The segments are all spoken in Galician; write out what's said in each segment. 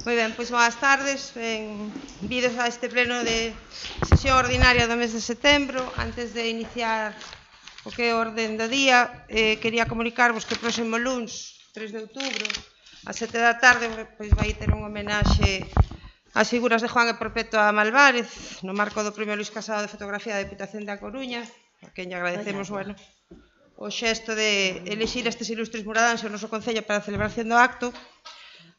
Moi ben, pois boas tardes, benvidos a este pleno de sesión ordinaria do mes de setembro. Antes de iniciar o que é a orden do día, quería comunicarvos que o próximo luns, 3 de outubro, a 7 da tarde, pois vai ter un homenaxe ás figuras de Juan e Perpetua Malvárez, no marco do Premio Luís Casado de Fotografía da Deputación da Coruña, a quen lle agradecemos, bueno, o xesto de elixir estes ilustres muradáns ao noso Concello para a celebración do acto,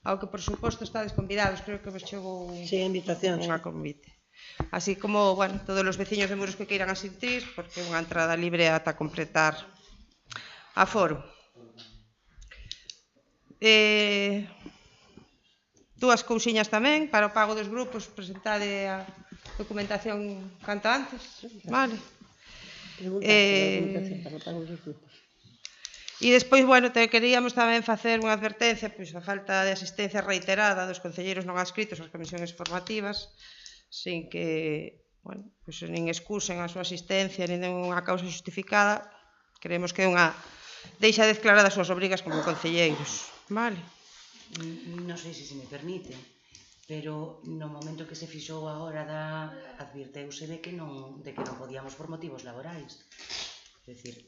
ao que, por suposto, estades convidados. Creo que vos chegou unha convite. Así como, bueno, todos os veciños de Muros que queiran asistir, porque é unha entrada libre ata completar aforo. Dúas cousiñas tamén, para o pago dos grupos, presentade a documentación canto antes, vale? Para o pago dos grupos. E despois, bueno, queríamos tamén facer unha advertencia, pois a falta de asistencia reiterada dos concelleiros non adscritos ás comisións formativas, sin que, bueno, pois nin excusen a súa asistencia, nin den unha causa justificada. Creemos que é unha deixadez clara das súas obrigas como concelleiros, vale? Non sei se me permite, pero no momento que se fixou a hora advirteuse de que non podíamos por motivos laborais. É dicir,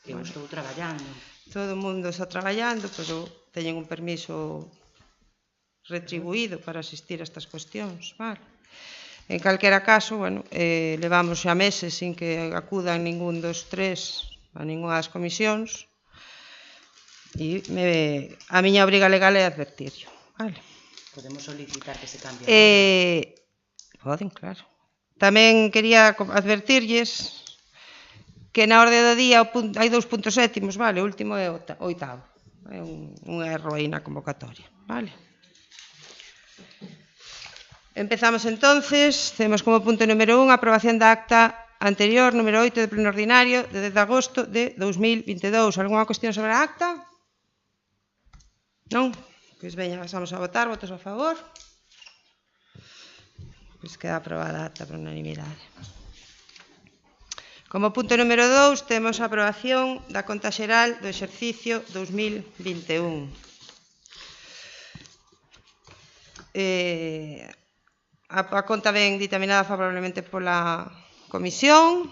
eu estou traballando. Todo o mundo está traballando, pero teñen un permiso retribuído para asistir a estas cuestións, vale? En calquera caso, bueno, levamos xa meses sin que acudan ningún dos tres a ninguna das comisións e a miña obriga legal é advertirlo, vale? Podemos solicitar que se cambie. Poden, claro. Tamén quería advertirlles que na orde do día hai 2 puntos sétimos, vale? O último é o 8º. É un erro aí na convocatoria, vale? Empezamos entonces. Temos como punto número 1 a aprobación da acta anterior, número 8 de pleno ordinario, de 10 de agosto de 2022. Algúna cuestión sobre a acta? Non? Pois veña, pasamos a votar. Votos a favor? Pois queda aprobada a acta por unanimidade. Como punto número 2, temos a aprobación da conta xeral do exercicio 2021. A conta ven ditaminada favorablemente pola comisión.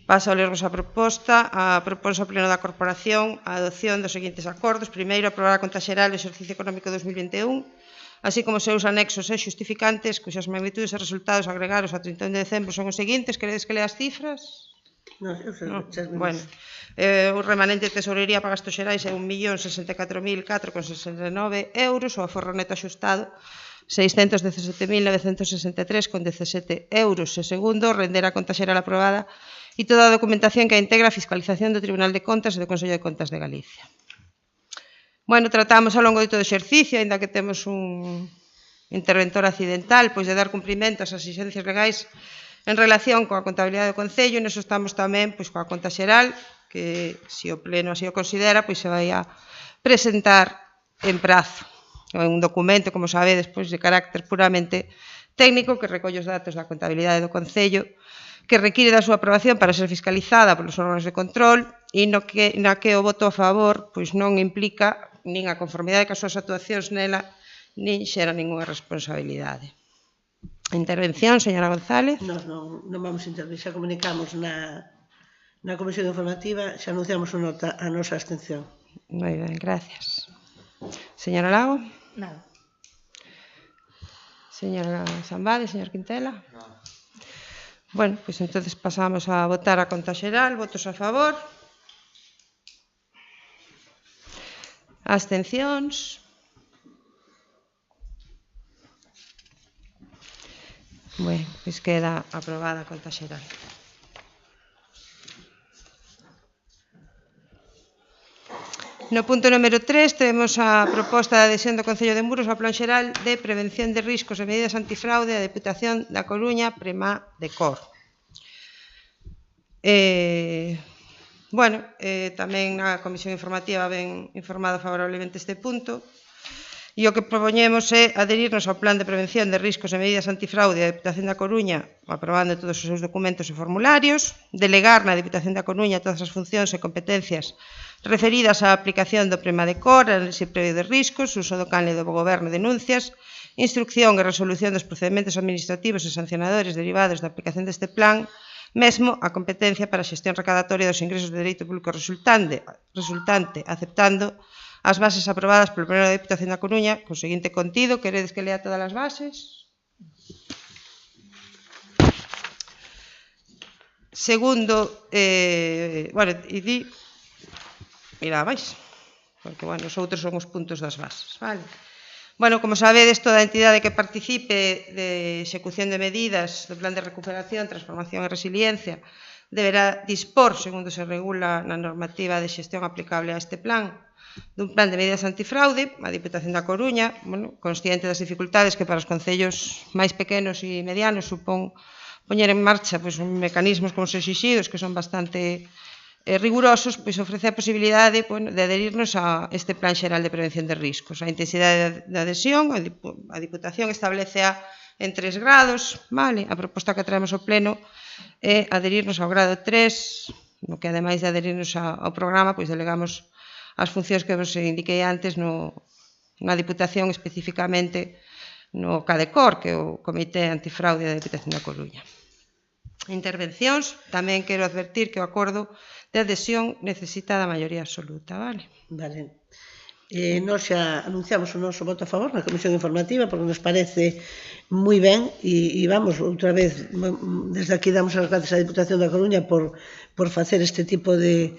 Paso a lervos a proposta. Proponse ao pleno da corporación a adopción dos seguintes acordos. Primeiro, aprobar a conta xeral do exercicio económico 2021, así como os seus anexos e xustificantes, cuxas magnitudes e resultados agregados a 31 de decembro son os seguintes. Queredes que lea as cifras? Non, eu sei. Bueno, o remanente de tesourería para gastos xerais é 1.064.469 euros, o aforro neto axustado 617.963,17 euros. E segundo, render a conta xeral aprobada e toda a documentación que a integra a fiscalización do Tribunal de Contas e do Consello de Contas de Galicia. Bueno, tratamos ao longo de todo o exercicio, aínda que temos un interventor accidental, pois de dar cumprimento ás exixencias legais en relación coa contabilidade do Concello, e neso estamos tamén pois coa conta xeral, que se o Pleno así o considera, pois se vai a presentar en prazo. É un documento, como sabedes, pois de carácter puramente técnico que recolle os datos da contabilidade do Concello, que require da súa aprobación para ser fiscalizada polos órganos de control e na que o voto a favor pois non implica nin a conformidade que as súas actuacións nela nin xera ninguna responsabilidade. Intervención, señora González. Non vamos a intervenir, xa comunicamos na comisión informativa, xa anunciamos a nosa abstención. Moi ben, gracias. Señora Lago. Nada. Señora Sambade, señor Quintela. Nada. Bueno, pois entonces pasamos a votar a conta xeral. Votos a favor. Abstencións. Bueno, pois queda aprobada a conta xeral. No punto número 3 temos a proposta de adhesión do Concello de Muros ao Plan Xeral de Prevención de Riscos e Medidas Antifraude da Deputación da Coruña, Prema de Cor. Bueno, tamén na comisión informativa ben informado favorablemente este punto, E o que propoñemos é adherirnos ao Plan de Prevención de Riscos e Medidas Antifraude da Diputación da Coruña, aprobando todos os seus documentos e formularios, delegar na Diputación da Coruña todas as funcións e competencias referidas á aplicación do Premadecor, análise previo de riscos, uso do canle do goberno e denuncias, instrucción e resolución dos procedementos administrativos e sancionadores derivados da aplicación deste plan, mesmo a competencia para a xestión recadatoria dos ingresos de dereito público resultante, aceptando as bases aprobadas polo Pleno da Diputación da Coruña, co seguinte contido. Queredes que lea todas as bases? Segundo, mira, vais, porque, os outros son os puntos das bases, vale? Como sabedes, toda entidade que participe de execución de medidas do Plan de Recuperación, Transformación e Resiliencia deberá dispor, segundo se regula na normativa de xestión aplicable a este plan, dun plan de medidas antifraude. A Diputación da Coruña, consciente das dificultades que para os concellos máis pequenos e medianos supón poñer en marcha mecanismos como os exixidos, que son bastante rigurosos, ofrece a posibilidade de adherirnos a este Plan Xeral de Prevención de Riscos. A intensidade de adhesión, a Diputación establece en 3 grados, vale? A proposta que traemos ao Pleno é adherirnos ao grado 3, no que ademais de adherirnos ao programa, delegamos as funcións que vos indiquei antes na Diputación, especificamente no CADECOR, que é o Comité Antifraude da Diputación da Coruña. Intervencións, tamén quero advertir que o acordo de adhesión necesita da maioría absoluta, vale? Vale. Nós xa anunciamos o noso voto a favor na Comisión Informativa porque nos parece moi ben e vamos, outra vez, desde aquí damos as gracias á Diputación da Coruña por facer este tipo de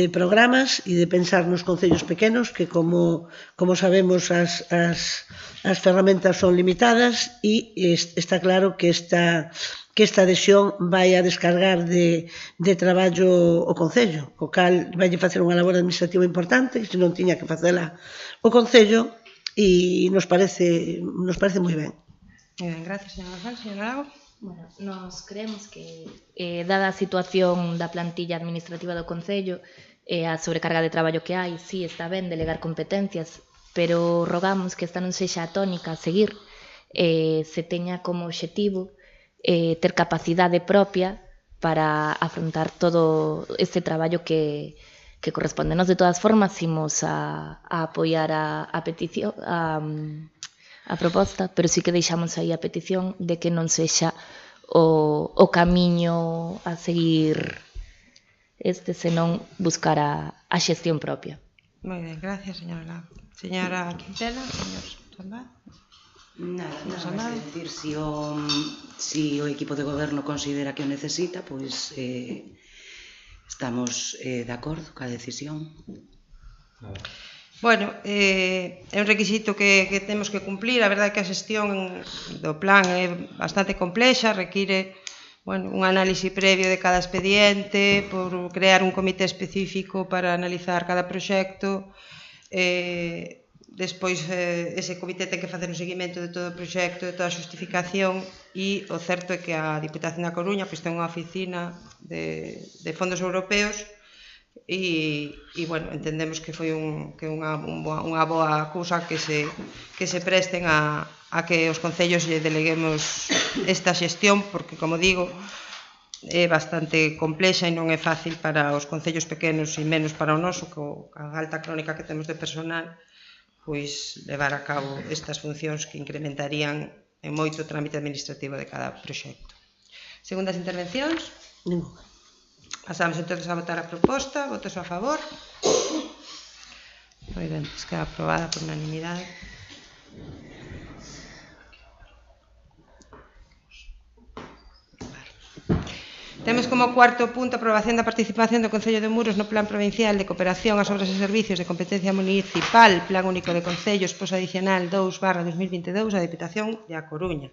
programas e de pensar nos concellos pequenos que, como sabemos, as ferramentas son limitadas e está claro que esta adhesión vai a descargar de traballo o Concello, o cal vai facer unha labor administrativa importante, que se non tiña que facela o Concello, e nos parece moi ben. Moi ben, gracias, señora González. Señora Lago? Nos creemos que, dada a situación da plantilla administrativa do Concello e a sobrecarga de traballo que hai, sí, está ben delegar competencias, pero rogamos que esta non sexa a tónica a seguir, se teña como obxectivo ter capacidade propia para afrontar todo este traballo que corresponde. Nos, de todas formas, imos a apoiar a petición, a proposta, pero sí que deixamos aí a petición de que non sexa o camiño a seguir senón buscar a xestión propia. Moi ben, gracias, señora Lago. Señora Quintela, señor Sambad. Nada, é dicir, si o equipo de goberno considera que o necesita, pois estamos de acordo ca decisión. É un requisito que temos que cumplir. A verdade é que a xestión do plan é bastante complexa, require un análise previo de cada expediente, por crear un comité específico para analizar cada proxecto. Despois, ese comité ten que facer un seguimento de todo o proxecto, de toda a xustificación, e o certo é que a Diputación da Coruña ten unha oficina de fondos europeos e entendemos que foi unha boa cousa que se presten a que os concellos lle deleguemos esta xestión, porque, como digo, é bastante complexa e non é fácil para os concellos pequenos e menos para o noso, coa alta crónica que temos de personal, pois levar a cabo estas funcións que incrementarían en moito o trámite administrativo de cada proxecto. Segundas intervencións? Ninguna. Pasamos entonces a votar a proposta. Votos a favor? Moi ben, queda aprobada por unanimidade. Temos como cuarto punto a aprobación da participación do Concello de Muros no Plan Provincial de Cooperación ás Obras e Servicios de Competencia Municipal, Plan Único de Concellos, Adicional 2/2022 da Diputación de A Coruña.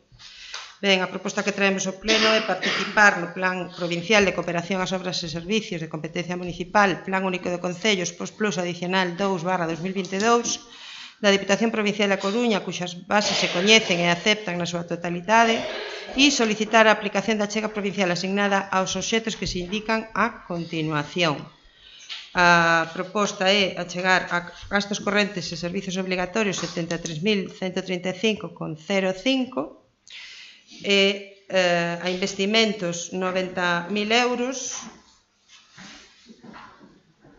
Ben, a proposta que traemos ao Pleno é participar no Plan Provincial de Cooperación ás Obras e Servicios de Competencia Municipal, Plan Único de Concellos, Adicional 2/2022 da Diputación Provincial da Coruña, cuxas bases se coñecen e aceptan na súa totalidade, e solicitar a aplicación da achega provincial asignada aos obxectos que se indican a continuación. A proposta é achegar a gastos correntes e servizos obrigatorios 73.135,05 e a investimentos 90.000 euros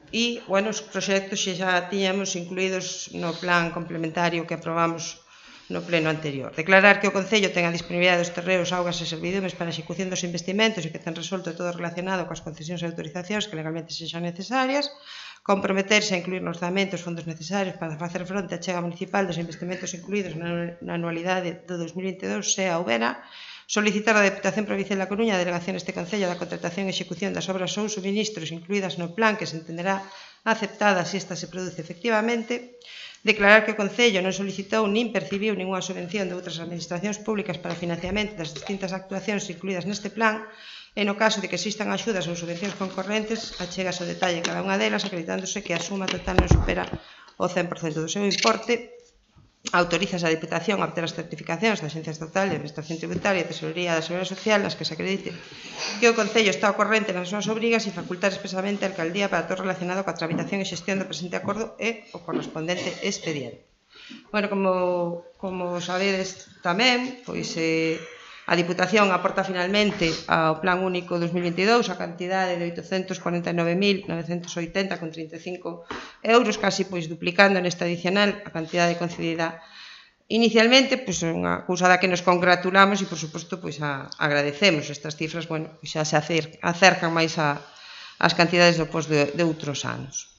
e, bueno, os proxectos xa tiñamos incluídos no plan complementario que aprobamos no pleno anterior. Declarar que o Concello ten a disponibilidade dos terreos, augas e servidumes para a execución dos investimentos e que ten resolto todo relacionado coas concesións e autorizacións que legalmente sexan necesarias, comprometerse a incluir no orzamento os fondos necesarios para facer fronte á chega municipal dos investimentos incluídos na anualidade do 2022, se a houbera, solicitar á Deputación Provincial da Coruña a delegación neste Concello da contratación e execución das obras ou suministros incluídas no plan que se entenderá aceptada se esta se produce efectivamente, declarar que o Concello non solicitou nin percibiu ninguna subvención de outras administracións públicas para o financiamento das distintas actuacións incluídas neste plan e no caso de que existan axudas ou subvencións concorrentes, achegas ao detalle cada unha delas acreditándose que a suma total non supera o 100% do seu importe. Autorizas a Diputación a obter as certificacións da Axencia Estatal de Administración Tributaria e Tesorería da Seguridade Social nas que se acredite que o Concello está ao corrente nas súas obrigas e facultar expresamente a Alcaldía para todo relacionado coa tramitación e xestión do presente acordo e o correspondente expediente. Bueno, como sabedes tamén, pois a Diputación aporta finalmente ao Plan Único 2022 a cantidade de 849.980,35 euros, casi pois duplicando nesta adicional a cantidade concedida inicialmente, pois unha cousa da que nos congratulamos e, por suposto, pois agradecemos estas cifras, bueno, pois xa se acercan máis ás cantidades do pos de outros anos.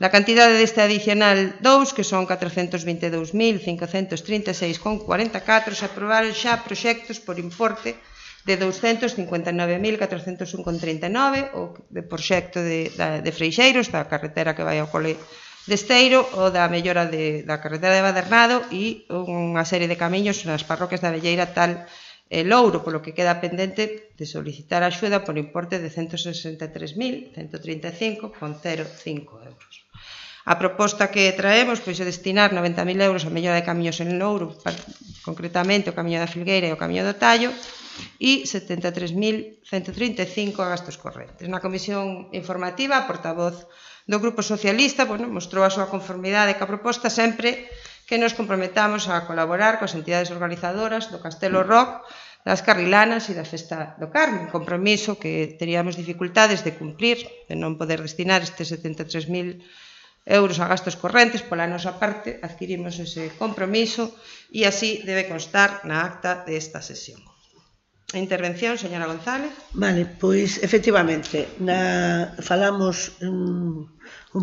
Da cantidade deste adicional 2, que son 422.536,44, se aprobaron xa proxectos por importe de 259.401,39, o de proxecto de Freixeiros, da carretera que vai ao cole de Esteiro, o da mellora da carretera de Badernado e unha serie de camiños nas parroquias da Velleira tal Louro, polo que queda pendente de solicitar axuda por importe de 163.135,05 euros. A proposta que traemos pois é destinar 90.000 euros a mellora de camiños en Louro, concretamente o camiño da Filgueira e o camiño do Tallo, e 73.135 a gastos correntes. Na comisión informativa, a portavoz do Grupo Socialista mostrou a súa conformidade ca proposta sempre que nos comprometamos a colaborar coas entidades organizadoras do Castelo Rock, das Carrilanas e da Festa do Carme, compromiso que teríamos dificultades de cumprir, de non poder destinar estes 73.000 euros a gastos correntes. Pola nosa parte, adquirimos ese compromiso e así debe constar na acta desta sesión. A intervención, señora González. Vale, pois, efectivamente, falamos un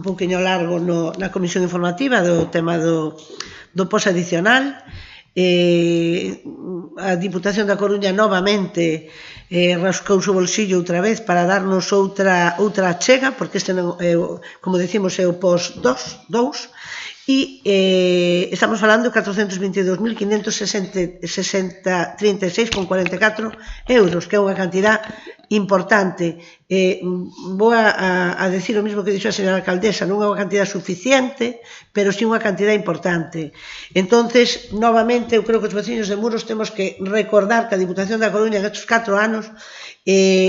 pouquinho largo na comisión informativa do tema do pos adicional. A Diputación da Coruña novamente rascou o bolsillo outra vez para darnos outra achega, porque este, como decimos, é o pos 2, e estamos falando de 422.536,44 euros, que é unha cantidad importante. Vou a decir o mesmo que dixo a señora alcaldesa, non é unha cantidad suficiente, pero sí unha cantidad importante. Entonces, novamente, eu creo que os veciños de Muros temos que recordar que a Diputación da Coruña en estes 4 anos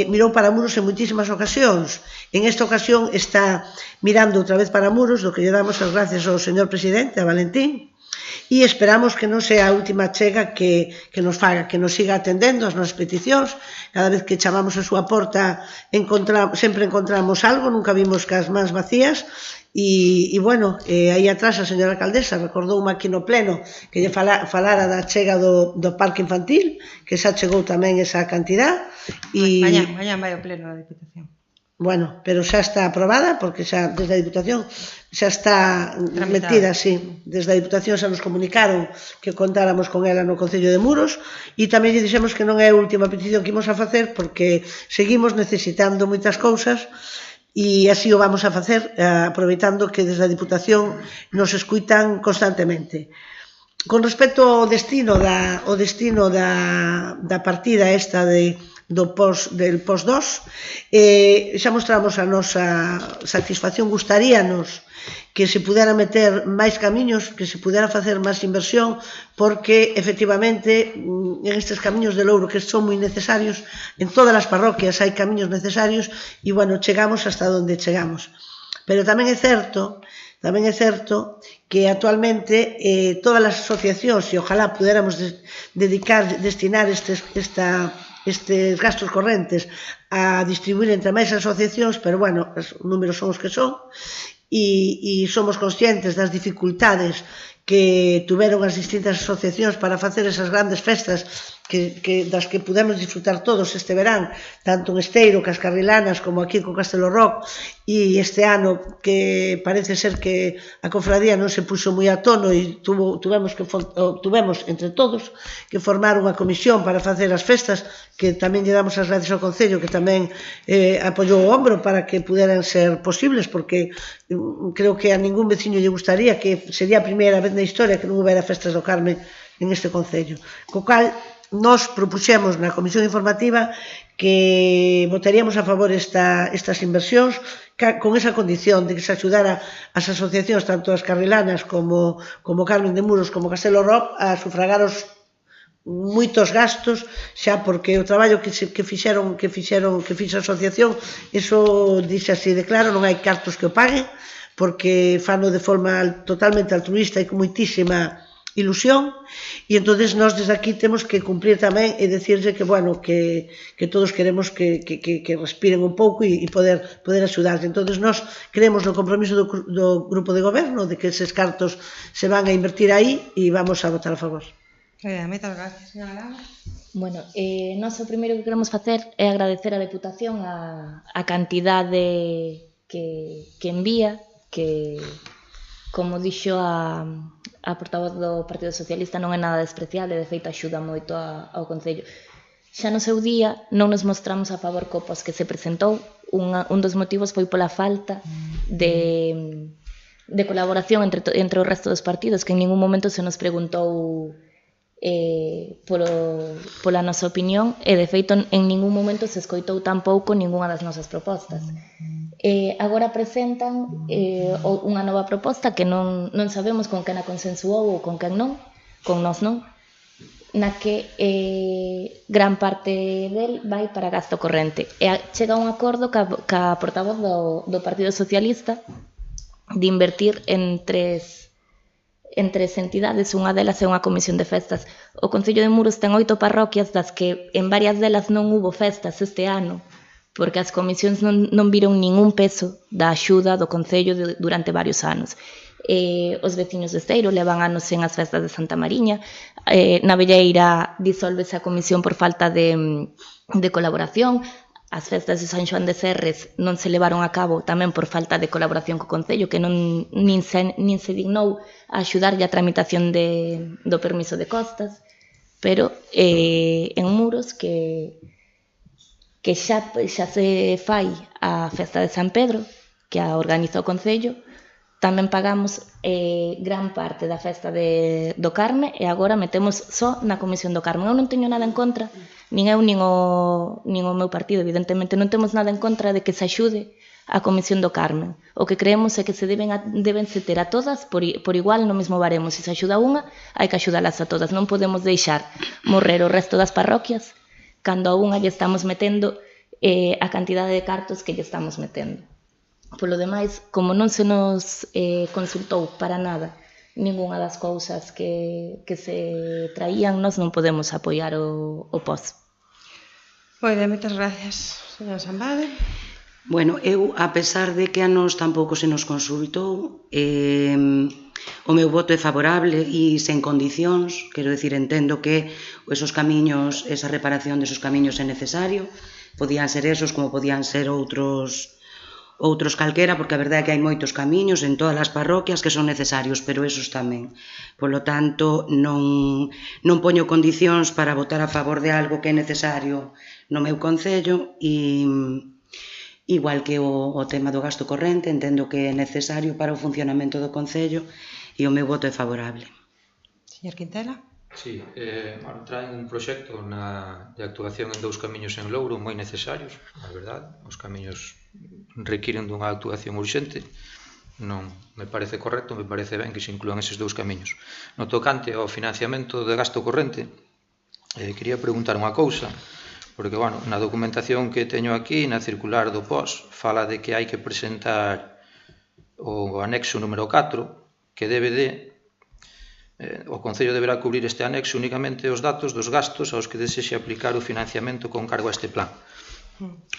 mirou para Muros en moitísimas ocasións. En esta ocasión está mirando outra vez para Muros, do que lle damos as gracias ao señor presidente, a Valentín, e esperamos que non sea a última chega que nos faga, que nos siga atendendo as nosas peticións. Cada vez que chamamos a súa porta sempre encontramos algo, nunca vimos cas mans vacías. E bueno, aí atrás a señora alcaldesa recordoume aquí no pleno que lle falara da chega do parque infantil, que xa chegou tamén esa cantidad. Mañán vai ao pleno da Diputación. Bueno, pero xa está aprobada, porque xa desde a Diputación xa está metida, sí. Desde a Diputación xa nos comunicaron que contáramos con ela no Concello de Muros e tamén lle dixemos que non é a última petición que imos a facer porque seguimos necesitando moitas cousas e así o vamos a facer aproveitando que desde a Diputación nos escuitan constantemente. Con respecto ao destino da partida esta del POS 2, xa mostramos a nosa satisfacción. Gustaríanos que se pudera meter máis camiños, que se pudera facer máis inversión, porque efectivamente en estes camiños de Louro que son moi necesarios, en todas as parroquias hai camiños necesarios e, bueno, chegamos hasta onde chegamos. Pero tamén é certo que actualmente todas as asociacións, e ojalá pudéramos destinar estes gastos correntes a distribuir entre máis asociacións, pero bueno, os números son os que son, e somos conscientes das dificultades que tuveron as distintas asociacións para facer esas grandes festas das que pudemos disfrutar todos este verán, tanto en Esteiro, Cascarrilanas, como aquí con Castelo Rock, e este ano que parece ser que a cofradía non se puxo moi a tono e tuvemos entre todos que formar unha comisión para facer as festas, que tamén lle damos as gracias ao Concello, que tamén apoiou o ombro para que puderan ser posibles, porque creo que a ningún veciño lle gustaría, que sería a primeira vez na historia que non houbera festas do Carme en este Concello. Co cal, nos propuxemos na Comisión Informativa que votaríamos a favor estas inversións con esa condición de que se axudara as asociacións, tanto as carrilanas como Carmen de Muros como Castelo Rock, a sufragar os moitos gastos, xa porque o traballo que fixa a asociación, iso dixe así de claro, non hai cartos que o paguen, porque fano de forma totalmente altruista e con moitísima ilusión, e entonces nós desde aquí temos que cumplir tamén e decirlle que, bueno, que todos queremos que respiren un pouco e poder axudarse. Entonces nós creemos no compromiso do grupo de goberno de que eses cartos se van a invertir aí e vamos a votar a favor. Moitas gracias, señora Lama. Bueno, nós o primeiro que queremos facer é agradecer á Deputación a cantidade que envía, que, como dixo a portavoz do Partido Socialista, non é nada despreciable, de feito axuda moito ao Concello. Xa no seu día non nos mostramos a favor co pos que se presentou, un dos motivos foi pola falta de colaboración entre o resto dos partidos, que en ningún momento se nos preguntou pola nosa opinión, e de feito en ningún momento se escoitou tampouco ningunha das nosas propostas. Agora presentan unha nova proposta que non sabemos con quen a consensuou ou con quen non, con nós non, na que gran parte del vai para gasto corrente. Chega un acordo ca portavoz do Partido Socialista de invertir en tres entidades, unha delas é unha comisión de festas. O Concello de Muros ten 8 parroquias, das que en varias delas non hubo festas este ano, porque as comisións non viron ningún peso da axuda do Concello durante varios anos. Os veciños de Esteiro levan anos sen as festas de Santa Mariña, na Velleira disólvese a comisión por falta de colaboración, as festas de San Xoán de Serres non se levaron a cabo tamén por falta de colaboración co Concello, que nin se dignou a axudarlle a tramitación do permiso de costas, pero en Muros, que xa se fai a festa de San Pedro, que a organiza o Concello, tamén pagamos gran parte da festa do Carme, e agora metemos só na comisión do Carme. Eu non teño nada en contra, nin eu nin o meu partido, evidentemente non temos nada en contra de que se axude a comisión do Carme. O que creemos é que se deben ter a todas por igual no mesmo baremo. Se axuda unha, hai que axudalas a todas. Non podemos deixar morrer o resto das parroquias cando a unha lle estamos metendo a cantidade de cartos que lle estamos metendo. Polo demais, como non se nos consultou para nada ningunha das cousas que se traían, nós non podemos apoiar o POS. Moitas gracias, señora Sambade. Bueno, eu, a pesar de que a nos tampouco se nos consultou, o meu voto é favorable e sen condicións, quero dicir, entendo que esos camiños, esa reparación desos camiños é necesario, podían ser esos como podían ser outros calquera, porque a verdade é que hai moitos camiños en todas as parroquias que son necesarios, pero esos tamén. Por lo tanto, non poño condicións para votar a favor de algo que é necesario no meu concello, e igual que o tema do gasto corrente, entendo que é necesario para o funcionamento do concello, e o meu voto é favorable. Señor Quintela. Sí, traen un proxecto de actuación en 2 camiños en Louro moi necesarios, a verdade. Os camiños requiren dunha actuación urxente, non me parece correcto, me parece ben que se inclúan eses 2 camiños. No tocante ao financiamento de gasto corrente, quería preguntar unha cousa, porque, bueno, na documentación que teño aquí, na circular do POS, fala de que hai que presentar o anexo número 4, que debe de o Concello deberá cubrir este anexo únicamente os datos dos gastos aos que desexe aplicar o financiamento con cargo a este plan.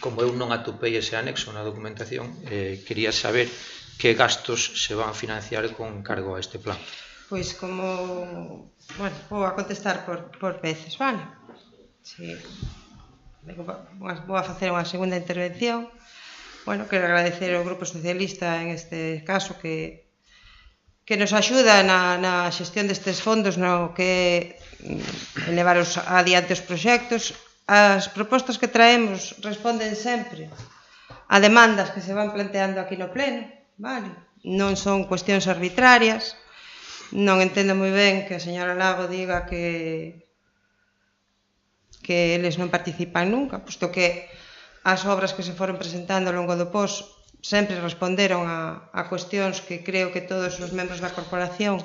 Como eu non atopei ese anexo na documentación, quería saber que gastos se van financiar con cargo a este plan. Pois como... Bueno, vou a contestar por veces, vale? Si. Vou a facer unha segunda intervención. Bueno, quero agradecer ao Grupo Socialista en este caso que nos axuda na xestión destes fondos, no que levar adiante os proxectos. As propostas que traemos responden sempre a demandas que se van planteando aquí no Pleno, vale? Non son cuestións arbitrarias. Non entendo moi ben que a señora Lago diga que eles non participan nunca, posto que as obras que se foron presentando ao longo do POS sempre responderon a cuestións que creo que todos os membros da corporación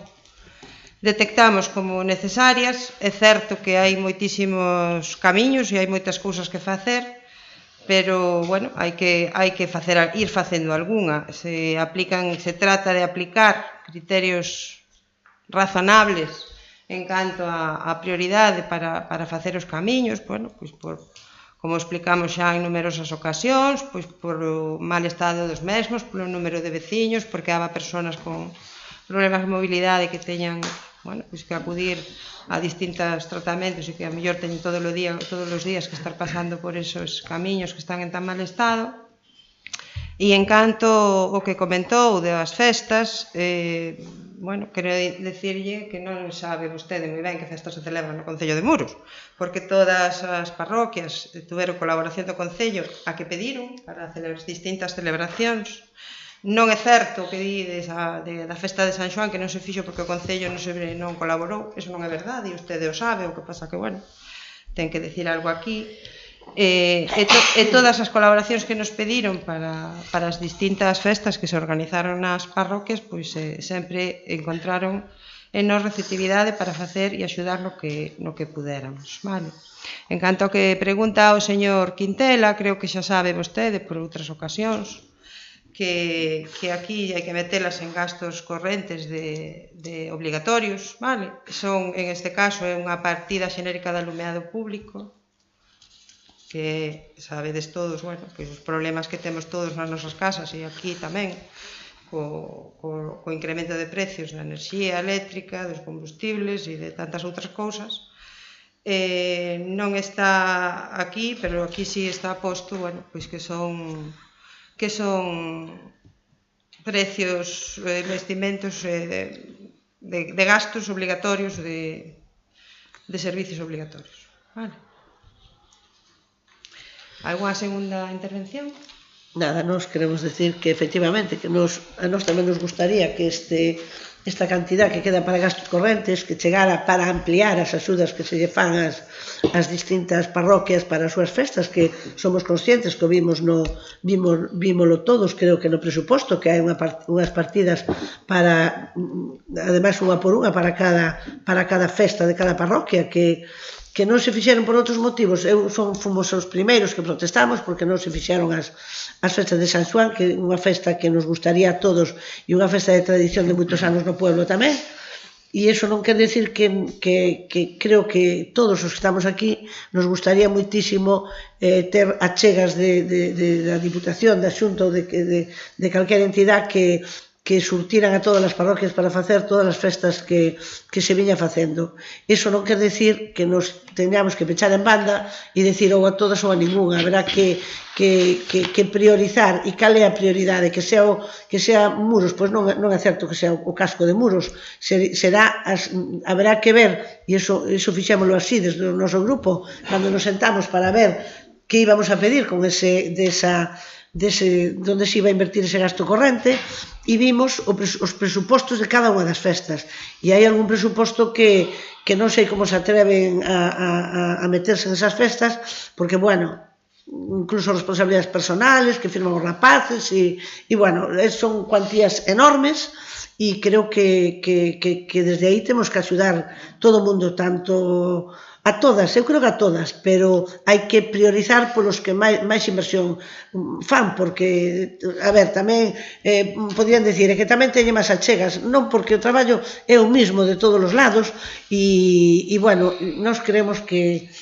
detectamos como necesarias. É certo que hai moitísimos camiños e hai moitas cousas que facer, pero, bueno, hai que ir facendo algunha. Se trata de aplicar criterios razonables en canto a prioridade para facer os camiños, bueno, pois como explicamos xa en numerosas ocasións, pois por o mal estado dos mesmos, polo número de veciños, porque haba persoas con problemas de mobilidade que teñan, bueno, pois que acudir a distintos tratamentos e que a mellor teñen todos os días que estar pasando por esos camiños que están en tan mal estado. E en canto o que comentou das festas, bueno, quero dicirlle que non sabe vostede moi ben que festas se celebran no Concello de Muros, porque todas as parroquias tuveron colaboración do Concello a que pediron para as distintas celebracións. Non é certo o que dides da festa de San Xoán que non se fixo porque o Concello non colaborou, eso non é verdade, e vostede o sabe, o que pasa que, bueno, ten que dicir algo aquí. E todas as colaboracións que nos pediron para as distintas festas que se organizaron nas parroquias, pois sempre encontraron en nos receptividade para facer e axudar no que pudéramos, vale? En canto ao que pregunta o señor Quintela, creo que xa sabe vostede por outras ocasións que aquí hai que metelas en gastos correntes de obligatorios, vale? Son, en este caso, é unha partida xenérica de alumeado público, que sabedes todos, bueno, pois os problemas que temos todos nas nosas casas e aquí tamén co incremento de precios da enerxía eléctrica, dos combustibles e de tantas outras cousas. Non está aquí, pero aquí sí está posto, bueno, pois que son precios, investimentos de gastos obligatorios de servicios obligatorios, vale? Alguna segunda intervención? Nada, nos queremos decir que efectivamente que a nos tamén nos gustaría que esta cantidad que queda para gastos correntes que chegara para ampliar as axudas que se lle fan as distintas parroquias para as súas festas, que somos conscientes que vímolo todos, creo que no presuposto que hai unhas partidas para, ademais unha por unha para cada festa de cada parroquia que non se fixeron por outros motivos. Fomos os primeiros que protestamos porque non se fixeron as festas de San Xoán, que é unha festa que nos gustaría a todos e unha festa de tradición de moitos anos no pueblo tamén. E iso non quer decir que creo que todos os que estamos aquí nos gustaría moitísimo ter achegas da Diputación, da Xunta ou de calquera entidade que surtiran a todas as parroquias para facer todas as festas que se viña facendo. Iso non quer decir que nos teñamos que pechar en banda e decir ou a todas ou a ninguna. Haberá que priorizar, e cal é a prioridade? Que sea Muros? Pois non é certo que sea o casco de Muros. Haberá que ver, e iso fixémoslo así desde o noso grupo, cando nos sentamos para ver que íbamos a pedir con onde se iba a invertir ese gasto corrente, e vimos os presupostos de cada unha das festas, e hai algún presuposto que non sei como se atreven a meterse nesas festas, porque, bueno, incluso responsabilidades personales que firman os rapaces e bueno, son cuantías enormes e creo que desde aí temos que axudar todo o mundo, tanto a todas, eu creo que a todas, pero hai que priorizar polos que máis inversión fan, porque, a ver, tamén podían decir que tamén teñen máis achegas, non, porque o traballo é o mismo de todos os lados e bueno, nós creemos que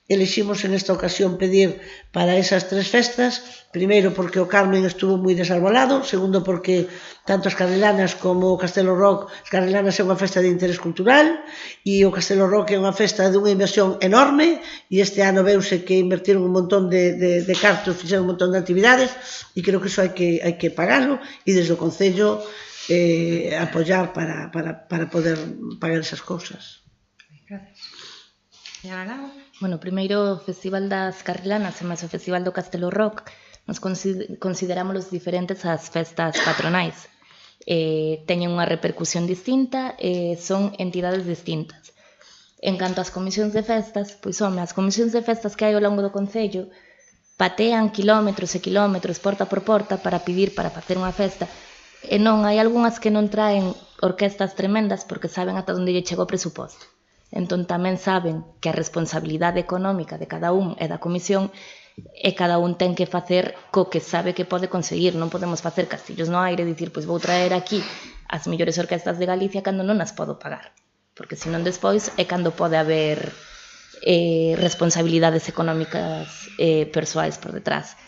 eliximos en esta ocasión pedir para esas 3 festas, primeiro porque o Carmen estuvo moi desarbolado, segundo porque tanto as Carrilanas como o Castelo Rock, as Carrilanas é unha festa de interés cultural e o Castelo Rock é unha festa dunha inversión enorme e este ano veuse que invertiron un montón de cartos, fixeron un montón de actividades e creo que iso hai que pagalo e desde o Concello apoiar para poder pagar esas cousas. Gracias. Señora Lago. Bueno, primeiro o Festival das Carrilanas e máis o Festival do Castelo Rock nos consideramos os diferentes as festas patronais. Teñen unha repercusión distinta e son entidades distintas. En canto ás comisións de festas, pois home, as comisións de festas que hai ao longo do Concello patean quilómetros e quilómetros porta por porta para pedir para facer unha festa e non, hai algunhas que non traen orquestas tremendas porque saben ata onde lle chega o presuposto. Entón tamén saben que a responsabilidade económica de cada un e da comisión e cada un ten que facer co que sabe que pode conseguir. Non podemos facer castillos no aire e dicir, pois vou traer aquí as mellores orquestas de Galicia cando non as podo pagar. Porque senón despois é cando pode haber responsabilidades económicas persoais por detrás.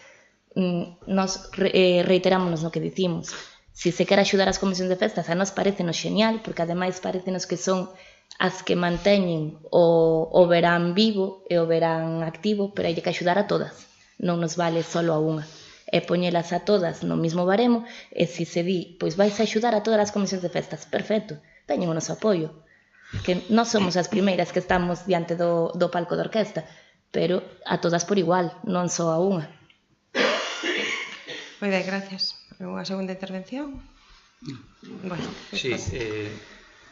Nos reiterámonos no que dicimos. Se se quer axudar as comisións de festas, a nos parecenos genial, porque ademais parecenos que son as que manteñen o verán vivo e o verán activo, pero hai que axudar a todas, non nos vale solo a unha, e poñelas a todas no mismo baremo, e se se di, pois vais a axudar a todas as comisións de festas, perfecto, teñen o noso apoio, que non somos as primeiras que estamos diante do palco de orquesta, pero a todas por igual, non só a unha. Moi ben, gracias. Unha segunda intervención? Bueno, sí,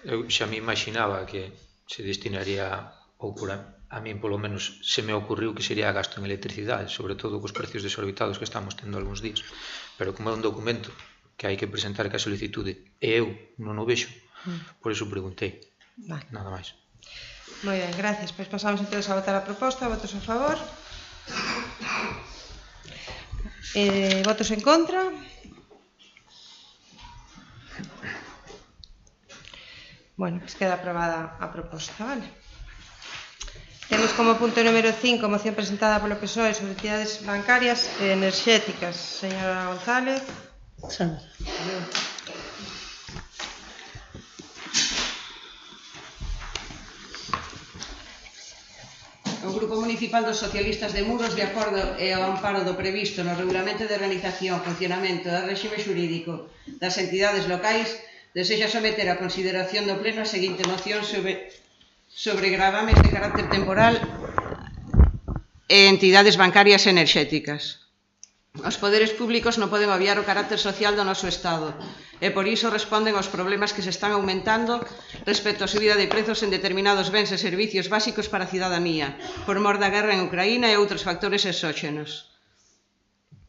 eu xa me imaginaba que se destinaría, ou por a min polo menos se me ocurriu que sería gasto en electricidade, sobre todo cos precios desorbitados que estamos tendo algúns días, pero como é un documento que hai que presentar que a solicitude e eu non o vexo, por iso preguntei, nada máis. Moi ben, gracias. Pois pasamos entonces a votar a proposta. Votos a favor? Votos en contra? Bueno, pues queda aprobada a proposta, vale? Temos como punto número 5 moción presentada polo PSOE sobre entidades bancarias e enerxéticas. Señora González. O Grupo Municipal dos Socialistas de Muros, de acordo e ao amparo do previsto no Regulamento de Organización, Funcionamento e Réxime Xurídico das entidades locais, desexa someter a consideración do Pleno a seguinte moción sobre gravames de carácter temporal e entidades bancarias enerxéticas. Os poderes públicos non poden obviar o carácter social do noso Estado e por iso responden aos problemas que se están aumentando respecto á subida de prezos en determinados bens e servicios básicos para a cidadanía, por mor da guerra en Ucraína e outros factores exóxenos.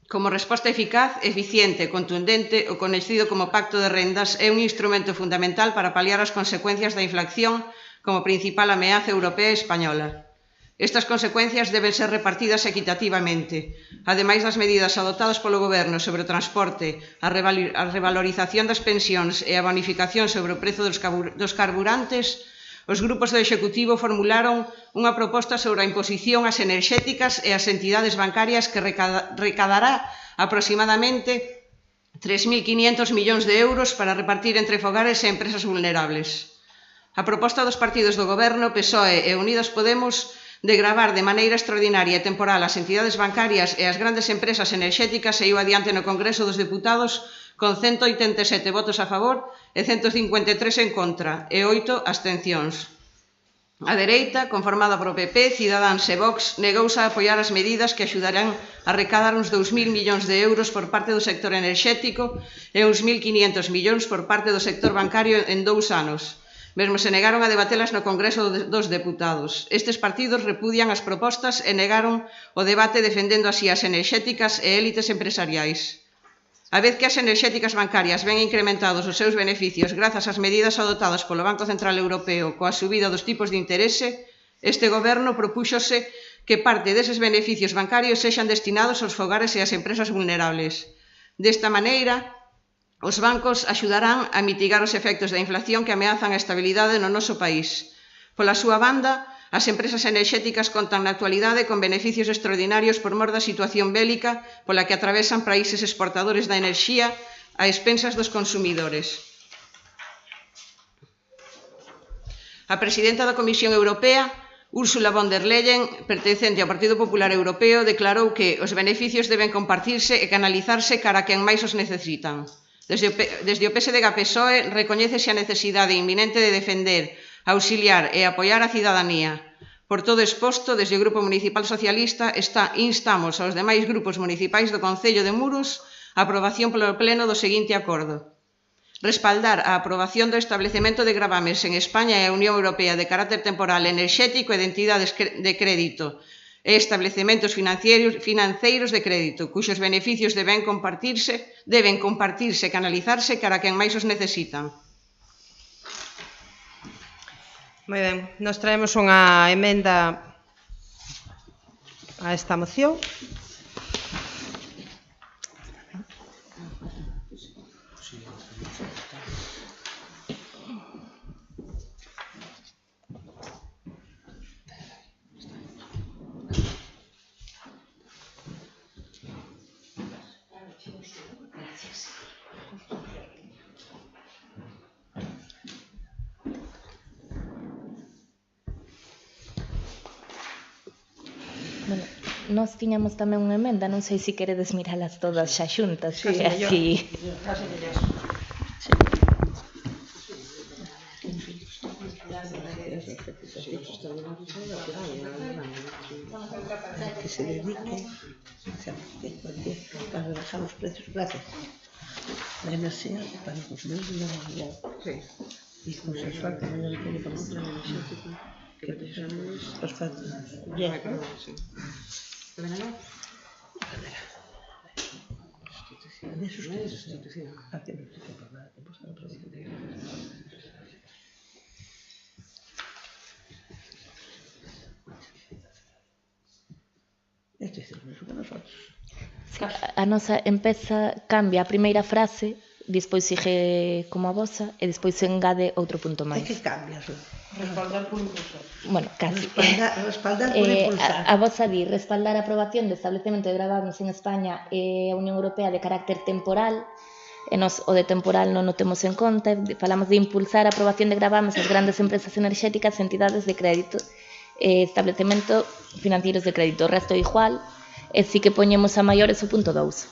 Como resposta eficaz, eficiente e contundente, o coñecido como Pacto de Rendas é un instrumento fundamental para paliar as consecuencias da inflación como principal ameaza europea e española. Estas consecuencias deben ser repartidas equitativamente. Ademais das medidas adoptadas polo Goberno sobre o transporte, a revalorización das pensións e a bonificación sobre o prezo dos carburantes, os grupos do Executivo formularon unha proposta sobre a imposición ás enerxéticas e ás entidades bancarias que recadará aproximadamente 3.500 millóns de euros para repartir entre fogares e empresas vulnerables. A proposta dos partidos do Goberno, PSOE e Unidos Podemos, de gravar de maneira extraordinaria e temporal as entidades bancarias e as grandes empresas enerxéticas saiu adiante no Congreso dos Deputados con 187 votos a favor e 153 en contra e 8 abstencións. A dereita, conformada por o PP, Cidadáns e Vox, negouse a apoiar as medidas que axudarán a recadar uns 2.000 millóns de euros por parte do sector enerxético e uns 1.500 millóns por parte do sector bancario en 2 anos. Mesmo se negaron a debatelas no Congreso dos Deputados. Estes partidos repudian as propostas e negaron o debate defendendo así as enerxéticas e élites empresariais. A vez que as enerxéticas bancarias ven incrementados os seus beneficios grazas ás medidas adotadas polo Banco Central Europeo coa subida dos tipos de interese, este goberno propúxose que parte deses beneficios bancarios sexan destinados aos fogares e ás empresas vulnerables. Desta maneira, os bancos axudarán a mitigar os efectos da inflación que ameazan a estabilidade no noso país. Pola súa banda, as empresas enerxéticas contan na actualidade con beneficios extraordinarios por mor da situación bélica pola que atravesan países exportadores da enerxía a expensas dos consumidores. A presidenta da Comisión Europea, Ursula von der Leyen, pertencente ao Partido Popular Europeo, declarou que os beneficios deben compartirse e canalizarse cara a quen máis os necesitan. Desde o PSDG-PSOE recoñécese a necesidade inminente de defender, auxiliar e apoiar a cidadanía. Por todo exposto, desde o Grupo Municipal Socialista instamos aos demais grupos municipais do Concello de Muros a aprobación polo Pleno do seguinte acordo. Respaldar a aprobación do establecemento de gravames en España e a Unión Europea de carácter temporal enerxético e de entidades de crédito e establecementos financeiros de crédito, cuxos beneficios deben compartirse e canalizarse cara a quen máis os necesitan. Moi ben, nos traemos unha emenda a esta moción. Bueno, nós tiñamos tamén unha emenda, non sei se queredes miralas todas xa xuntas, Sí, así. Que se dedique para rebajar os precios, gracias. La enerxía para os consumidores de la realidad. Y consensuar que mañana tiene por mucho energético que precisamos os factos. Bien. De sustitución. Aquí no se puede hablar. Esto es lo mismo que nosotros. A nosa cambia a primeira frase, despois sigue como a vosa e despois se engade outro punto máis. É que cambias. Respaldar por impulsor. Bueno, casi. Respaldar por impulsar. A vosa di respaldar a aprobación de establecemento de gravames en España e a Unión Europea de carácter temporal, e nos o de temporal non o temos en conta, falamos de impulsar a aprobación de gravames ás grandes empresas enerxéticas e entidades de crédito e establecemento financeiros de crédito. O resto é igual, e si que poñemos a maiores o punto 2.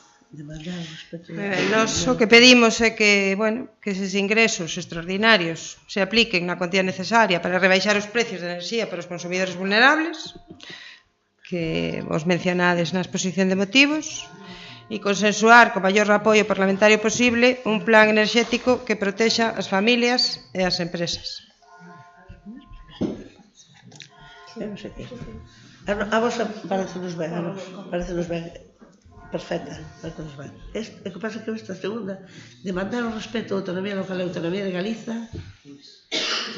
Nós o que pedimos é que, bueno, que eses ingresos extraordinarios se apliquen na cuantía necesaria para rebaixar os precios de enerxía para os consumidores vulnerables, que vos mencionades na exposición de motivos, e consensuar co maior apoio parlamentario posible un plan enerxético que protexa as familias e as empresas. Non sei que. A vosa parecenos ben, parecenos ben. Perfecta, parecenos ben. O que pasa é que esta segunda, demandar o respeto á autonomía local e autonomía de Galiza,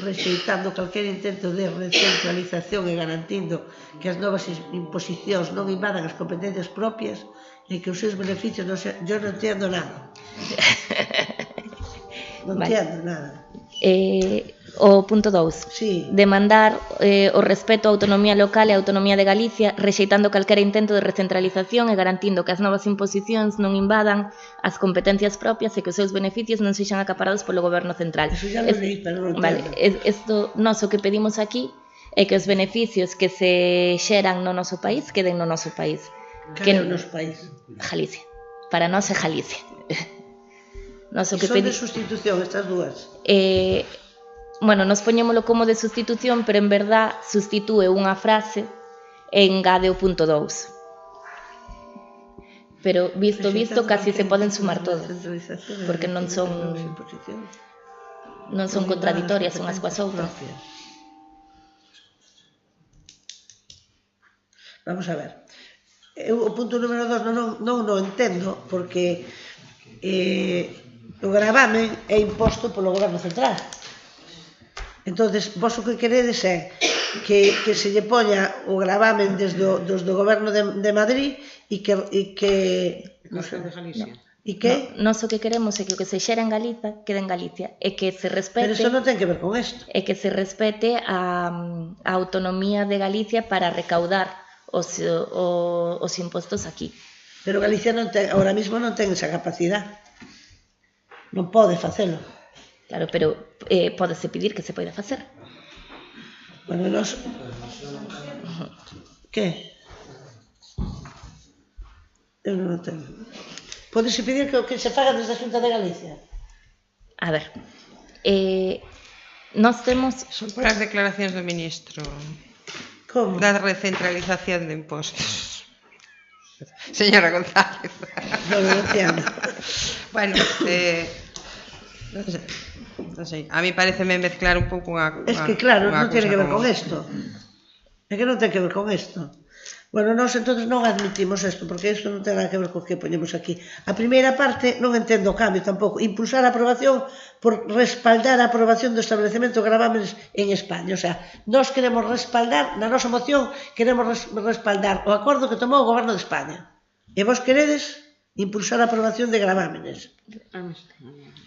rexeitando calquer intento de recentralización e garantindo que as novas imposicións non invadan as competencias propias e que os seus beneficios non sean... Yo non entendo nada. Non entendo nada. O punto 2, sí. Demandar o respeto á autonomía local e á autonomía de Galicia, rexeitando calquera intento de recentralización e garantindo que as novas imposicións non invadan as competencias propias e que os seus beneficios non sexan acaparados polo goberno central. Eso ya lo leí, pero non vale, isto nós o que pedimos aquí é que os beneficios que se xeran no noso país queden no noso país. Que no noso país? Galicia. Para nós é Galicia. Nós o que son de sustitución estas dúas? Bueno, nos poñémolo como de sustitución, pero en verdad sustitúe unha frase e engade o punto 2. Pero visto, casi se poden sumar todas, porque non son... non son contradictorias unhas coas outras. Vamos a ver. Eu, o punto número 2 non o entendo, porque o gravamen é imposto polo goberno central. Entonces, vos o que queredes é que se lle poña o gravamen dos do goberno de Madrid e que Nós o que queremos é que o que se xera en Galiza quede en Galicia e que se respete. Pero iso non ten que ver con isto. E que se respete a autonomía de Galicia para recaudar os impostos aquí. Pero Galicia ahora mismo non ten esa capacidade. Non pode facelo. Claro, pero pódese pedir que se poida facer. Bueno, nos... Que? Eu non entendo. Pódese pedir que se faga desde a Xunta de Galicia? A ver, nós temos... Son por as declaracións do ministro. Como? Da recentralización de impostos. Señora González. Non entendo. Bueno, non sei. A mí pareceme mezclar un pouco unha... Es que claro, non tiene que ver con isto. É que non ten que ver con isto. Bueno, nós entonces non admitimos isto, porque isto non ten nada que ver co que poñemos aquí. A primeira parte non entendo o cambio tampouco. Impulsar a aprobación por respaldar a aprobación do establecemento de gravámenes en España. O sea, nós queremos respaldar, na nosa moción, queremos respaldar o acordo que tomou o Goberno de España. E vos queredes impulsar a aprobación de gravámenes.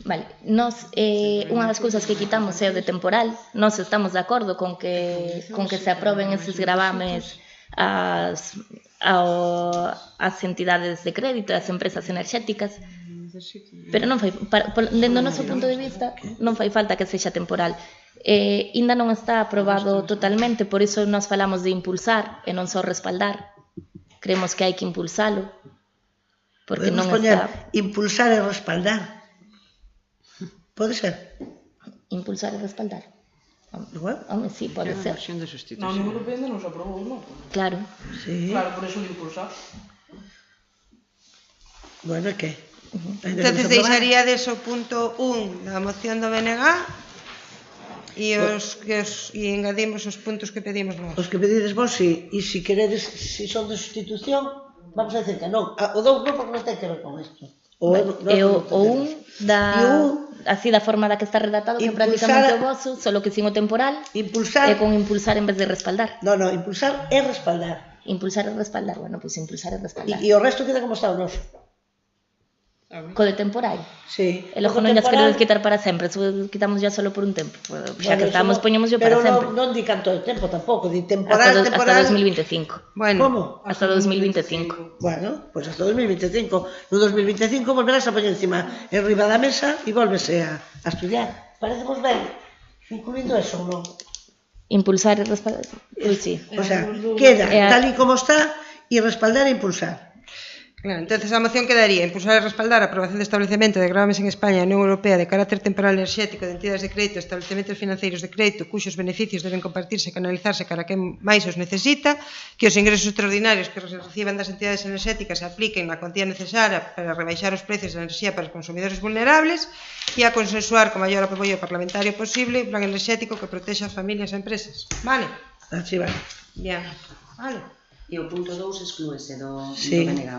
Vale, nós, unha das cousas que quitamos é o de temporal. Nós estamos de acordo con que se aproben esses gravames as entidades de crédito, as empresas enerxéticas, pero non fai, dentro do noso punto de vista, non fai falta que sexa temporal. Ainda non está aprobado totalmente, por iso nós falamos de impulsar e non só respaldar. Creemos que hai que impulsalo, porque podemos non poñer está... impulsar e respaldar. Pode ser? Impulsar e respaldar. Igual? Home, sí, pode ser. Na Unión Europea non se aprobou, non? Claro. Sí. Claro, por eso de impulsar. Bueno, que? Entonces deixaríades o punto 1 da moción do BNG e engadimos os puntos que pedimos nós. Os que pedides vos, sí. E se queredes, se son de sustitución, vamos a decir que non. O 2 non, porque non ten que ver con isto. O 1 así da forma da que está redactado, que prácticamente o voso, solo que sin o temporal, impulsar, e con impulsar en vez de respaldar. No, impulsar é respaldar. Impulsar e respaldar, bueno, pois impulsar e respaldar. E o resto queda como está o noso. Co de temporal. Sí. E logo non llas queredes quitar para sempre, quitamos ya solo por un tempo. Xa que estamos, poñemos yo para sempre. Pero non di canto de tempo tampouco, di temporal. Hasta 2025. Bueno. Como? Hasta 2025. Bueno, pois hasta 2025. No 2025 volverás a poñer encima en riba da mesa e volvese a estudiar. Parecemos ben, incluindo eso, non? Impulsar e respaldar. Pois sí. O sea, queda tal e como está e respaldar e impulsar. Claro, entonces a moción quedaría impulsar e respaldar a aprobación de establecemento de gravames en España e Unión Europea de carácter temporal enerxético de entidades de crédito e establecementos financeiros de crédito cuxos beneficios deben compartirse e canalizarse cara a quen máis os necesita, que os ingresos extraordinarios que reciban das entidades enerxéticas se apliquen na cuantía necesaria para rebaixar os precios de enerxía para os consumidores vulnerables e a consensuar co maior apoio parlamentario posible un plan enerxético que protexa as familias e empresas. Vale? Así vale. Bien. Vale. E o punto 2 exclúese do Sí. BNG.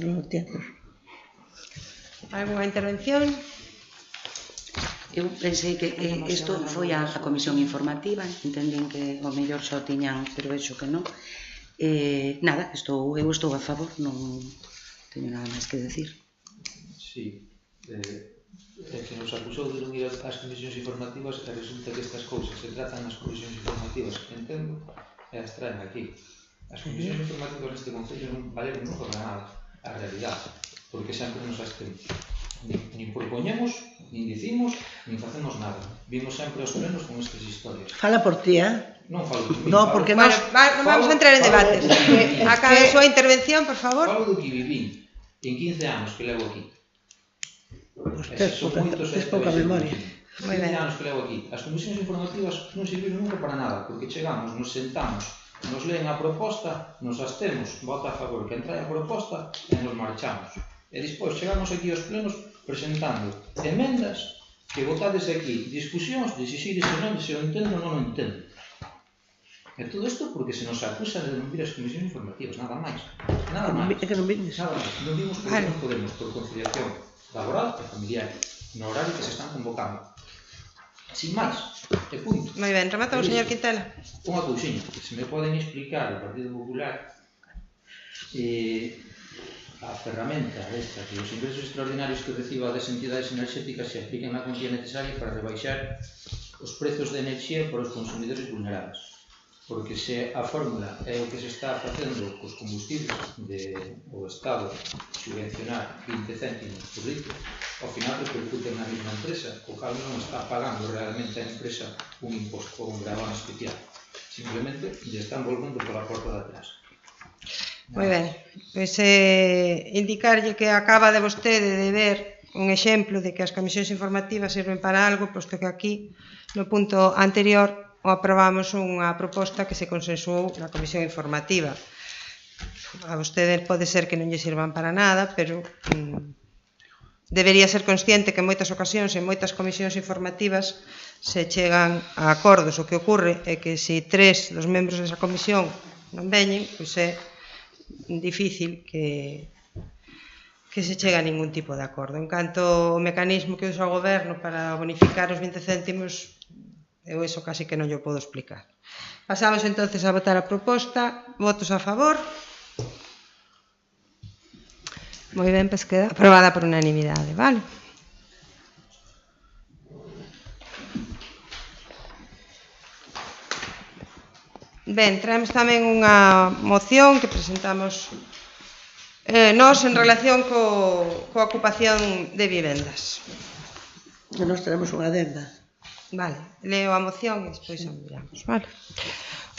Non entiendo. Alguna intervención? Eu pensei que isto foi a comisión informativa, entendín que o mellor só tiñan, pero vexo que non. Nada, eu estou a favor, non teño nada máis que decir. Sí, que nos acusou de non ir ás comisións informativas e resulta que estas cousas se tratan nas comisións informativas, entendo, e as traen aquí. As comisións informativas neste Concello non valeron nunca para nada, a realidade, porque sempre nos abstemos. Nin propoñemos, nin dicimos, nin facemos nada. Vimos sempre aos plenos con estas historias. Fala por ti, Non falo por mí. No, porque Bueno, non vamos a entrar en debates. Acabe a súa intervención, por favor. Falo do que vivín en 15 anos que levo aquí. Tes pouca memoria. 15 anos que levo aquí. As comisións informativas non serviron nunca para nada, porque chegamos, nos sentamos, nos leen a proposta, nos abstemos, vota a favor que entra a proposta e nos marchamos. E despois chegamos aquí aos plenos presentando emendas que votades aquí discusións de se xires ou non, de se o entendo ou non o entendo. E todo isto porque se nos acusa de non vir as comisións informativas, nada máis. Nada máis. É que non vindes. Nada máis. Non vimos porque non podemos, por conciliación laboral e familiar, no horario que se están convocando. Sin máis, e punto. Moi ben, remata o señor Quintela. Unha cousiña, que se me poden explicar o Partido Popular a ferramenta esta que os ingresos extraordinarios que reciba das entidades enerxéticas se apliquen na cuantía necesaria para rebaixar os prezos de enerxía para os consumidores vulnerables. Porque se a fórmula é o que se está facendo cos combustibles do Estado subvencionar 20 céntimos por litro, ao final repercute na mesma empresa, o cal non está pagando realmente a empresa un imposto ou un gravame especial. Simplemente lle están volvendo pola porta de atrás. Moi ben, pois indicarlle que acaba de vostede de ver un exemplo de que as comisións informativas sirven para algo, posto que aquí, no punto anterior, aprobamos unha proposta que se consensuou na comisión informativa. A vostede pode ser que non lle sirvan para nada, pero debería ser consciente que en moitas ocasións, en moitas comisións informativas, se chegan a acordos. O que ocorre é que se 3 dos membros desa comisión non veñen, pois é difícil que se chegue a ningún tipo de acordo. En canto ao mecanismo que usa o goberno para bonificar os 20 céntimos, eu iso casi que non llo podo explicar. Pasamos entonces a votar a proposta. Votos a favor. Moi ben, pois queda aprobada por unanimidade, vale? Ben, traemos tamén unha moción que presentamos nós en relación coa ocupación de vivendas. Nós tenemos unha adenda. Vale, leo a moción e despois a miramos, vale?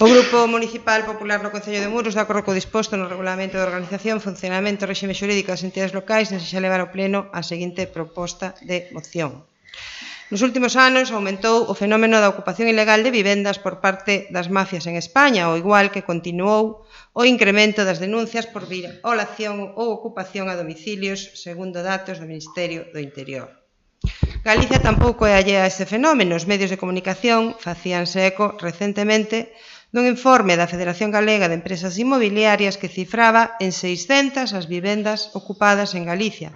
O Grupo Municipal Popular no Concello de Muros, de acordo co disposto no Regulamento de Organización, Funcionamento e Réxime Xurídico das Entidades Locais, desexa levar ao Pleno a seguinte proposta de moción. Nos últimos anos aumentou o fenómeno da ocupación ilegal de vivendas por parte das mafias en España, ao igual que continuou o incremento das denuncias por violación ou ocupación a domicilios, segundo datos do Ministerio do Interior. Galicia tampouco é allea a este fenómeno. Os medios de comunicación facíanse eco recentemente dun informe da Federación Galega de Empresas Inmobiliarias que cifraba en 600 as vivendas ocupadas en Galicia,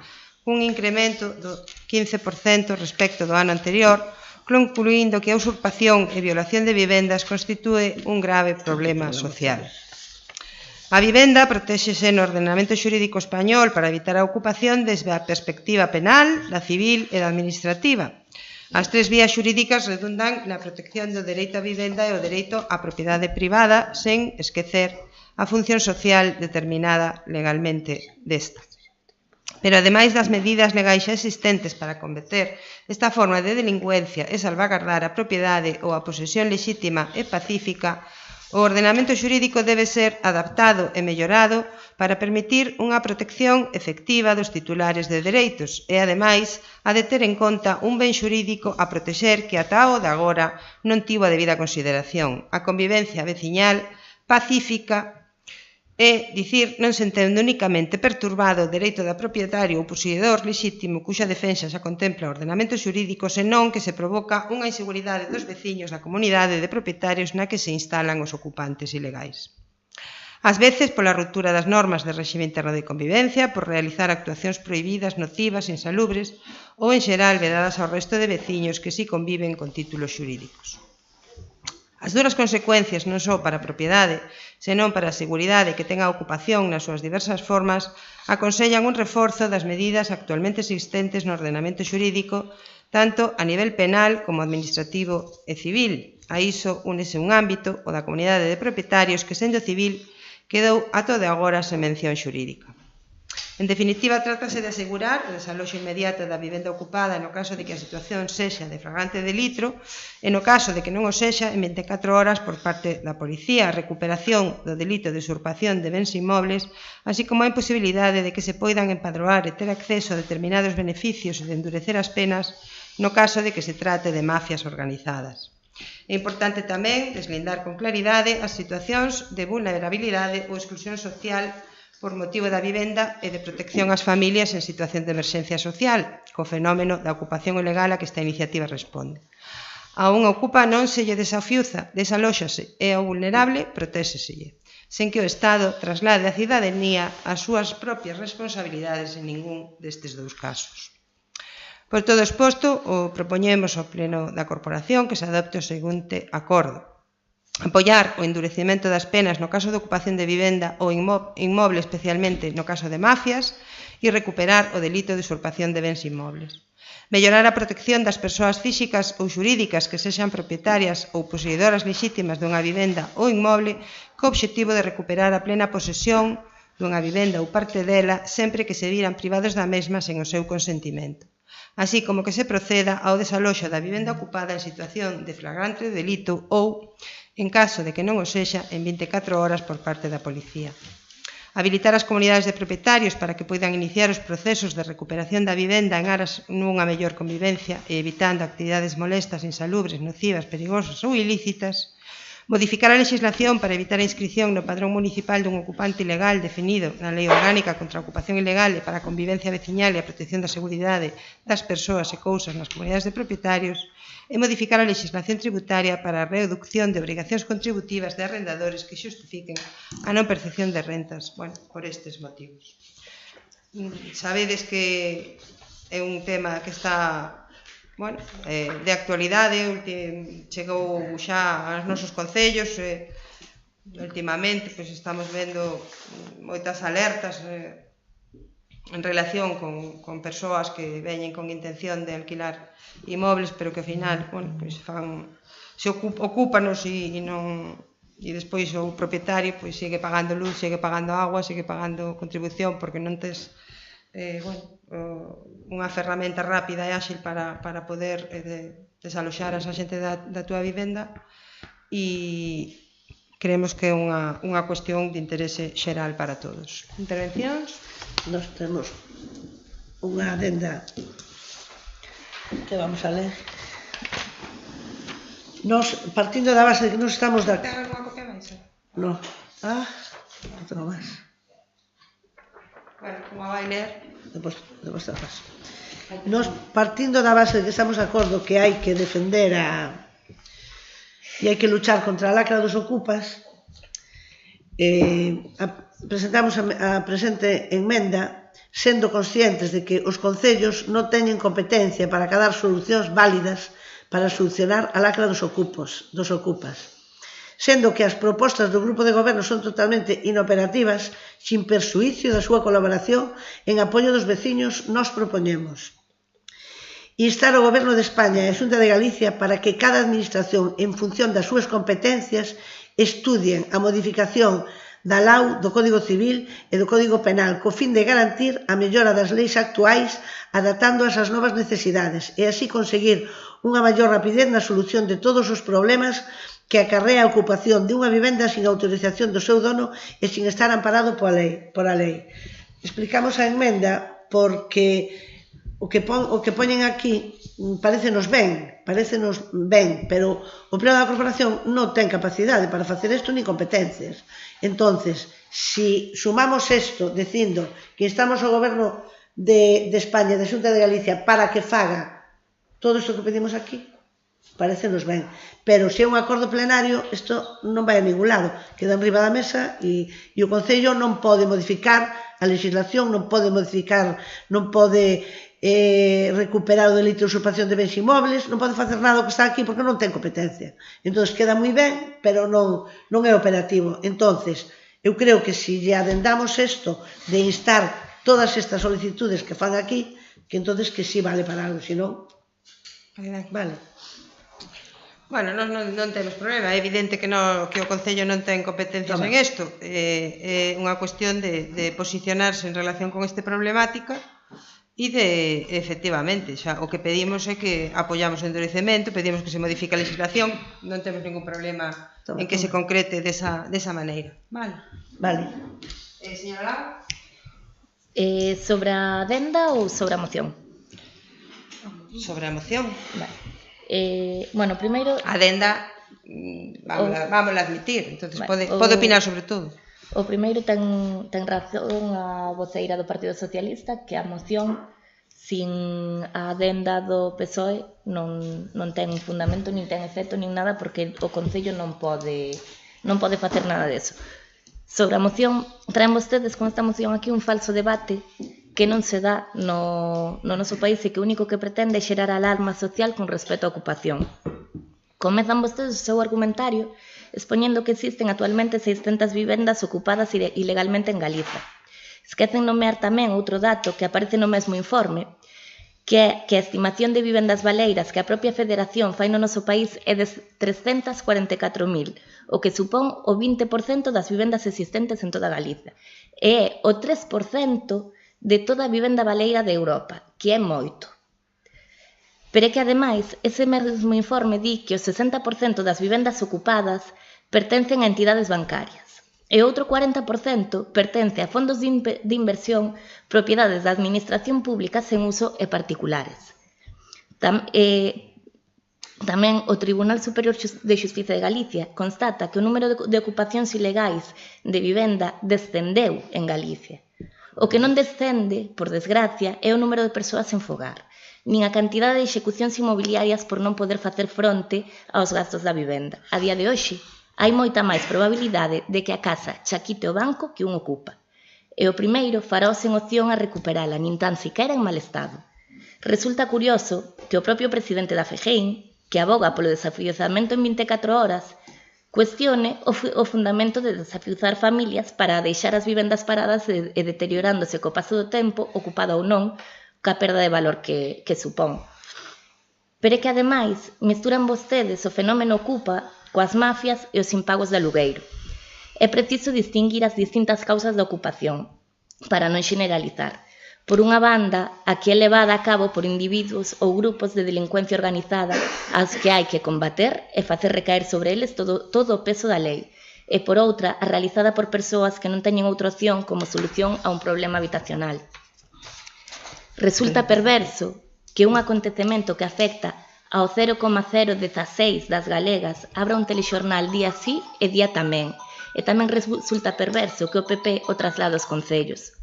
un incremento do 15% respecto do ano anterior, concluindo que a usurpación e violación de vivendas constitúe un grave problema social. A vivenda protéxese no ordenamento xurídico español para evitar a ocupación desde a perspectiva penal, da civil e da administrativa. As 3 vías xurídicas redundan na protección do dereito á vivenda e o dereito á propiedade privada, sen esquecer a función social determinada legalmente desta. Pero ademais das medidas legais xa existentes para combater esta forma de delincuencia e salvagardar a propiedade ou a posesión lexítima e pacífica, o ordenamento xurídico debe ser adaptado e mellorado para permitir unha protección efectiva dos titulares de dereitos e, ademais, a de ter en conta un ben xurídico a protexer que ata o de agora non tivo a debida consideración, a convivencia veciñal pacífica e, dicir, non se entende únicamente perturbado o dereito da propietario ou poseedor lexítimo cuxa defensa xa contempla o ordenamento xurídico, senón que se provoca unha inseguridade dos veciños da comunidade de propietarios na que se instalan os ocupantes ilegais. Ás veces pola ruptura das normas de réxime interno de convivencia, por realizar actuacións prohibidas, nocivas, insalubres ou, en xeral, vedadas ao resto de veciños que si conviven con títulos xurídicos. As duras consecuencias non só para a propiedade, senón para a seguridade que ten a ocupación nas súas diversas formas, aconsellan un reforzo das medidas actualmente existentes no ordenamento xurídico, tanto a nivel penal como administrativo e civil. A iso únese un ámbito, o da comunidade de propietarios, que sendo civil quedou ata de agora sen mención xurídica. En definitiva, trátase de asegurar o desaloxo inmediato da vivenda ocupada no caso de que a situación sexa de flagrante delito e no caso de que non o sexa en 24 horas por parte da policía, a recuperación do delito de usurpación de bens inmobles, así como a imposibilidade de que se poidan empadroar e ter acceso a determinados beneficios e de endurecer as penas no caso de que se trate de mafias organizadas. É importante tamén deslindar con claridade as situacións de vulnerabilidade ou exclusión social por motivo da vivenda e de protección ás familias en situación de emerxencia social, co fenómeno da ocupación ilegal a que esta iniciativa responde. A un ocupa non se lle desafiuza, desalóxase e ao vulnerable protéseselle, sen que o Estado traslade a cidadanía as súas propias responsabilidades en ningún destes dous casos. Por todo exposto, propoñemos ao Pleno da Corporación que se adopte o seguinte acordo. Apoiar o endurecemento das penas no caso de ocupación de vivenda ou inmoble, especialmente no caso de mafias, e recuperar o delito de usurpación de bens inmobles. Mellorar a protección das persoas físicas ou xurídicas que sexan propietarias ou poseedoras lexítimas dunha vivenda ou inmoble co obxectivo de recuperar a plena posesión dunha vivenda ou parte dela sempre que se viran privados da mesma sen o seu consentimento, así como que se proceda ao desaloxo da vivenda ocupada en situación de flagrante delito ou, en caso de que non o sexa, en 24 horas por parte da policía. Habilitar as comunidades de propietarios para que poidan iniciar os procesos de recuperación da vivenda en aras nunha mellor convivencia e evitando actividades molestas, insalubres, nocivas, perigosas ou ilícitas. Modificar a legislación para evitar a inscripción no padrón municipal dun ocupante ilegal definido na Lei Orgánica contra a Ocupación Ilegal e para a convivencia veciñal e a protección da seguridade das persoas e cousas nas comunidades de propietarios e modificar a legislación tributaria para a reducción de obrigacións contributivas de arrendadores que xustifiquen a non percepción de rentas, por estes motivos. Sabedes que é un tema que está de actualidade, chegou xa aos nosos concellos, últimamente estamos vendo moitas alertas en relación con persoas que veñen con intención de alquilar inmobles, pero que ao final se ocúpanos e despois o propietario sigue pagando luz, sigue pagando agua, sigue pagando contribución porque non tes unha ferramenta rápida e áxil para poder desaloxar a esa xente da túa vivenda, e creemos que é unha cuestión de interese xeral para todos. Intervencións? Nos temos unha adenda que vamos a ler. Nos, partindo da base de que nos estamos de acordo... Ten alguna copia máis? Non. Non tengo máis. Como vai ler? Depois da base. Nos, partindo da base de que estamos de acordo que hai que defender e hai que luchar contra a lacra dos ocupas, presentamos a presente enmenda sendo conscientes de que os concellos non teñen competencia para acadar solucións válidas para solucionar a lacra dos ocupas, sendo que as propostas do grupo de goberno son totalmente inoperativas, sin persuício da súa colaboración en apoio dos veciños, nos propoñemos instar o Goberno de España e a Xunta de Galicia para que cada administración, en función das súas competencias, estudien a modificación da LAU, do Código Civil e do Código Penal, co fin de garantir a mellora das leis actuais adaptándoas ás novas necesidades e así conseguir unha maior rapidez na solución de todos os problemas que acarrea a ocupación de unha vivenda sin autorización do seu dono e sin estar amparado por a lei. Explicamos a enmenda porque o que poñen aquí parécenos ben, pero o Pleno da Corporación non ten capacidade para facer isto ni competencias. Entonces, si sumamos isto dicindo que instamos ao Goberno de España e da Xunta de Galicia para que faga todo isto que pedimos aquí, parécenos ben, pero se é un acordo plenario isto non vai a ningún lado, queda enriba da mesa e o Concello non pode modificar a legislación, non pode recuperar o delito de usurpación de bens inmobles, non pode facer nada o que está aquí porque non ten competencia. Entón queda moi ben, pero non é operativo. Entón, eu creo que se lle adendamos isto de instar todas estas solicitudes que fan aquí, que entón que sí vale para algo, senón vale. Non temos problema, é evidente que o Concello non ten competencias en isto, é unha cuestión de posicionarse en relación con esta problemática e efectivamente, o que pedimos é que apoiamos o endurecemento, pedimos que se modifique a legislación, non temos ningún problema en que se concrete desa maneira. Vale. Señora Lau? Sobre a adenda ou sobre a moción? Sobre a moción. Bueno, primeiro... A adenda, vamos a admitir, entonces pode opinar sobre todo. O primeiro ten razón a voceira do Partido Socialista que a moción sin a adenda do PSOE non ten fundamento, nin ten efecto, nin nada, porque o Concello non pode facer nada deso. Sobre a moción, traen vostedes con esta moción aquí un falso debate que non se dá no noso país e que o único que pretende é xerar alarma social con respecto á ocupación. Comezan vostedes o seu argumentario expoñendo que existen actualmente 600 vivendas ocupadas ilegalmente en Galiza. Esquecen nomear tamén outro dato que aparece no mesmo informe, que é que a estimación de vivendas baleiras que a propia Federación fai no noso país é de 344.000, o que supón o 20% das vivendas existentes en toda Galiza. E é o 3% de toda a vivenda baleira de Europa, que é moito. Pero é que, ademais, ese mesmo informe di que o 60% das vivendas ocupadas pertencen a entidades bancarias e outro 40% pertence a fondos de inversión, propiedades da administración pública sen uso e particulares. Tamén o Tribunal Superior de Xustiza de Galicia constata que o número de ocupacións ilegais de vivenda descendeu en Galicia. O que non descende, por desgracia, é o número de persoas en fogar, nin a cantidade de execucións inmobiliarias por non poder facer fronte aos gastos da vivenda. A día de hoxe, hai moita máis probabilidade de que a casa xa quite o banco que un ocupa. E o primeiro fará sen opción a recuperala, nin tan siquiera en mal estado. Resulta curioso que o propio presidente da FEGEIN, que aboga polo desafiuzamento en 24 horas, cuestione o fundamento de desafiuzar familias para deixar as vivendas paradas e deteriorándose co paso do tempo, ocupada ou non, ca perda de valor que supón. Pero é que, ademais, mesturan vostedes o fenómeno ocupa coas mafias e os impagos de alugueiro. É preciso distinguir as distintas causas da ocupación, para non generalizar. Por unha banda, a que é levada a cabo por individuos ou grupos de delincuencia organizada aos que hai que combater e facer recaer sobre eles todo o peso da lei. E por outra, a realizada por persoas que non teñen outra opción como solución a un problema habitacional. Resulta perverso que un acontecemento que afecta ao 0,016 das galegas abra un telexornal día sí e día tamén. E tamén resulta perverso que o PP o traslade aos concellos.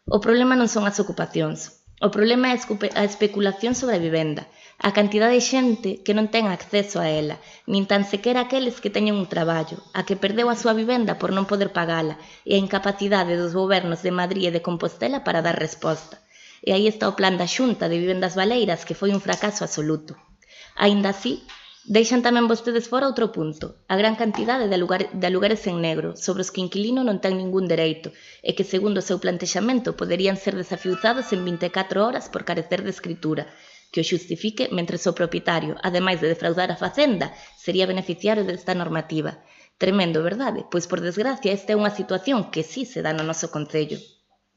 O problema non son as ocupacións. O problema é a especulación sobre a vivenda, a cantidade de xente que non ten acceso a ela, nin tan sequera aqueles que teñen un traballo, a que perdeu a súa vivenda por non poder pagala, e a incapacidade dos gobernos de Madrid e de Compostela para dar resposta. E aí está o plan da Xunta de Vivendas Baleiras, que foi un fracaso absoluto. Aínda así, deixan tamén vostedes fora outro punto, a gran cantidade de alugares en negro, sobre os que o inquilino non ten ningún dereito, e que, segundo o seu plantexamento, poderían ser desafiuzados en 24 horas por carecer de escritura, que o xustifique mentres o propietario, ademais de defraudar a Facenda, sería beneficiario desta normativa. Tremendo, verdade? Pois, por desgracia, esta é unha situación que sí se dá no noso concello.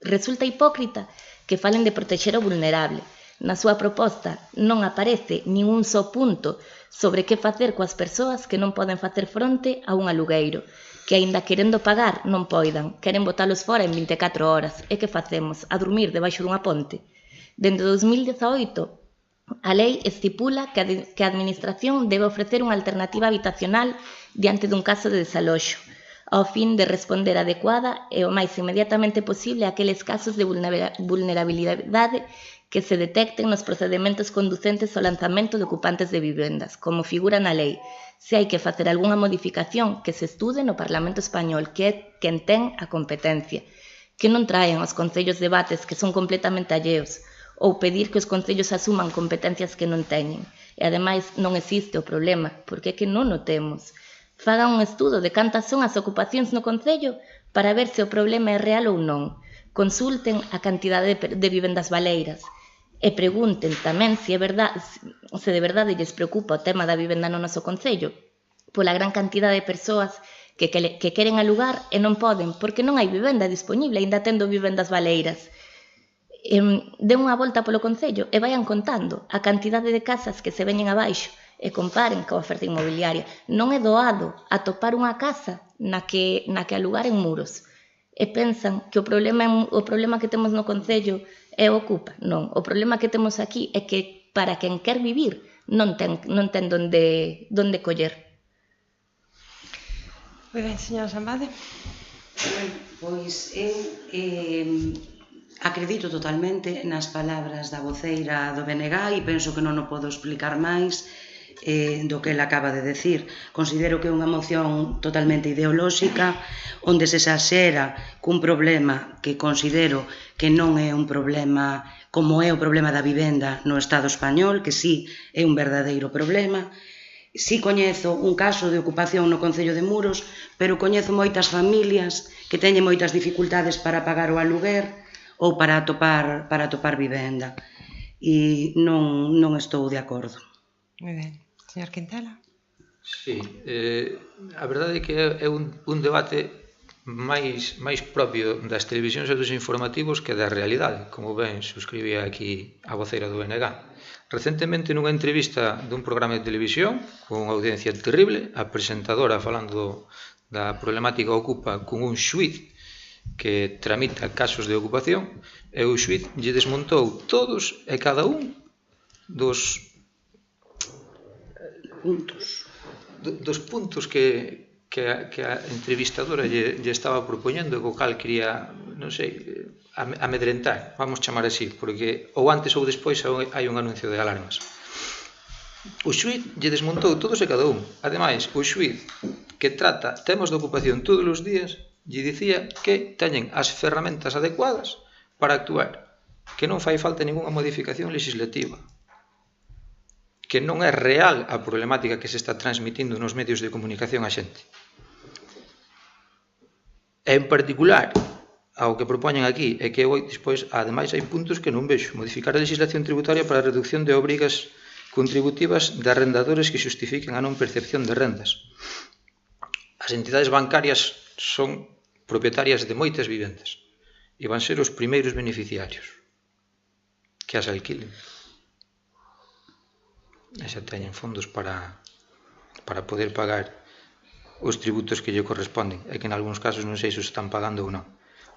Resulta hipócrita que falen de protexer o vulnerable. Na súa proposta non aparece nin un só punto sobre que facer coas persoas que non poden facer fronte a un alugueiro, que aínda querendo pagar non poidan, queren botalos fora en 24 horas. E que facemos? A dormir debaixo dunha ponte? Dende 2018, a lei estipula que a Administración debe ofrecer unha alternativa habitacional diante dun caso de desaloxo, ao fin de responder adecuada e o máis inmediatamente posible a aqueles casos de vulnerabilidade que se detecten nos procedementos conducentes ao lanzamento de ocupantes de vivendas, como figura na lei. Se hai que facer algunha modificación, que se estude no Parlamento Español, que é quen ten a competencia, que non traen aos concellos debates que son completamente alleos, ou pedir que os concellos asuman competencias que non teñen. E, ademais, non existe o problema, porque é que non o temos. Fagan un estudo de cantas son as ocupacións no concello para ver se o problema é real ou non. Consulten a cantidade de vivendas baleiras. E pregunten tamén se de verdade lles preocupa o tema da vivenda no noso concello, pola gran cantidade de persoas que queren alugar e non poden, porque non hai vivenda disponible, aínda tendo vivendas baleiras. Den unha volta polo concello e vayan contando a cantidade de casas que se veñen abaixo e comparen coa oferta inmobiliaria. Non é doado atopar unha casa na que alugar en muros. E pensan que o problema que temos no concello é o ocupa. Non, o problema que temos aquí é que para quen quer vivir non ten donde coller. Moi ben, señora Sambade. Pois eu acredito totalmente nas palabras da voceira do BNG e penso que non o podo explicar máis do que ela acaba de decir. Considero que é unha moción totalmente ideolóxica, onde se exaxera cun problema que considero que non é un problema como é o problema da vivenda no Estado español, que sí é un verdadeiro problema. Sí coñezo un caso de ocupación no Concello de Muros, pero coñezo moitas familias que teñen moitas dificultades para pagar o aluguer ou para atopar vivenda. E non estou de acordo. Moi ben. Señor Quintela? Sí, a verdade é que é un debate máis propio das televisións e dos informativos que da realidade, como ben suscribía aquí a voceira do BNG. Recentemente, nunha entrevista dun programa de televisión con unha audiencia terrible, a presentadora falando da problemática ocupa con un xuiz que tramita casos de ocupación, e o xuiz lle desmontou todos e cada un dos puntos que a entrevistadora lle estaba propoñendo, co cal quería, non sei, amedrentar, vamos chamar así, porque ou antes ou despois hai un anuncio de alarmas. O xuiz lle desmontou todos e cada un. Ademais, o xuiz que trata temas de ocupación todos os días lle dicía que teñen as ferramentas adecuadas para actuar, que non fai falta ninguna modificación legislativa, que non é real a problemática que se está transmitindo nos medios de comunicación a xente. E en particular, ao que propoñen aquí, é que despois, ademais, hai puntos que non vexo. Modificar a legislación tributaria para a reducción de obrigas contributivas de arrendadores que xustifiquen a non percepción de rendas. As entidades bancarias son propietarias de moitas vivendas e van ser os primeiros beneficiarios que as alquilen. E xa teñen fondos para poder pagar os tributos que lle corresponden, e que en algúns casos non sei se os están pagando ou non.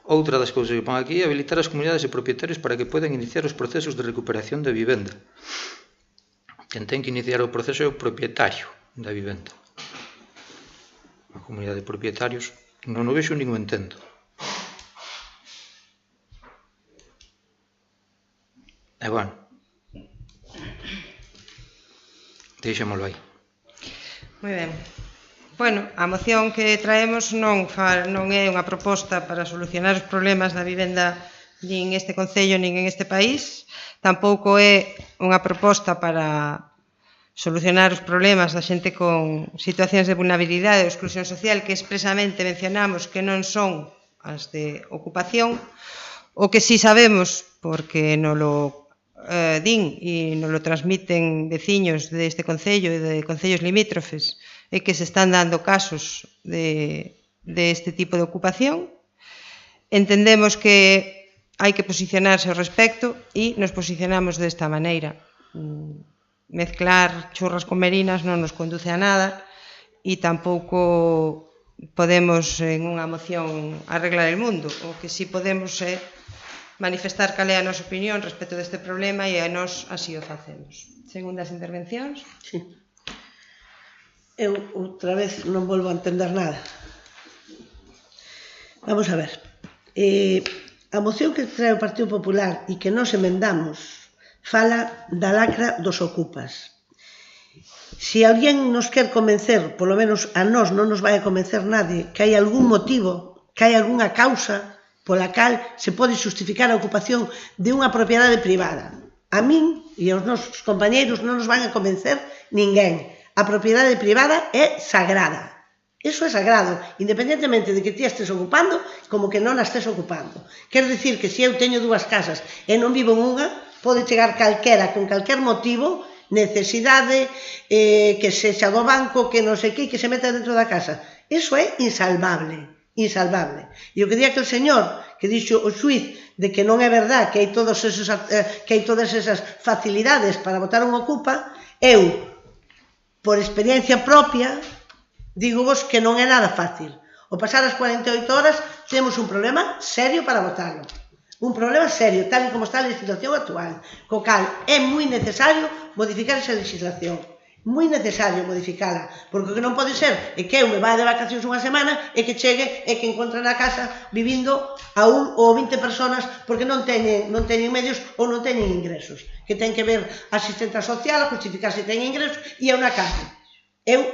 Outra das cousas que pon aquí é habilitar as comunidades de propietarios para que podan iniciar os procesos de recuperación da vivenda. Quen ten que iniciar o proceso é o propietario da vivenda. A comunidade de propietarios non o vexo nin o entendo. E bueno, deixémolo aí. Moi ben. Bueno, a moción que traemos non é unha proposta para solucionar os problemas da vivenda nin este Concello nin en este país. Tampouco é unha proposta para solucionar os problemas da xente con situacións de vulnerabilidade ou exclusión social que expresamente mencionamos que non son as de ocupación. O que sí sabemos, porque nolo din e nos lo transmiten veciños deste Concello e de concellos limítrofes, é que se están dando casos de este tipo de ocupación. Entendemos que hai que posicionarse ao respecto e nos posicionamos desta maneira. Mezclar churras con merinas non nos conduce a nada e tampouco podemos en unha moción arreglar el mundo. O que sí podemos é manifestar cal é a nosa opinión respecto deste problema e a nós así o facemos. Segundas intervencións? Sí. Eu outra vez non volvo a entender nada. Vamos a ver. A moción que trae o Partido Popular e que nos emendamos fala da lacra dos ocupas. Se alguén nos quer convencer, polo menos a nós non nos vai a convencer nadie, que hai algún motivo, que hai algunha causa pola cal se pode justificar a ocupación de unha propiedade privada. A min e aos nosos compañeiros non nos van a convencer ninguén. A propiedade privada é sagrada. Eso é sagrado, independentemente de que ti estés ocupando como que non a estés ocupando. Quer dicir que se eu teño dúas casas e non vivo en unha, pode chegar calquera con calquer motivo, necesidade, que sexa do banco, que non sei que se meta dentro da casa. Eso é insalvable, insalvable. E o que di aquel señor que dixo o xuiz de que non é verdad que hai todas esas facilidades para botar un ocupa, eu, por experiencia propia, digo vos que non é nada fácil. Ao pasar as 48 horas temos un problema serio para votarlo. Un problema serio, tal como está a legislación actual. Co cal é moi necesario modificar esa legislación. moi necesario modificala, porque o que non pode ser é que eu me vá de vacacións unha semana e que chegue e que encontre na casa vivindo a 1 ou 20 personas porque non teñen medios ou non teñen ingresos, que ten que ver a asistenta social a justificar se teñen ingresos e é unha casa. Eu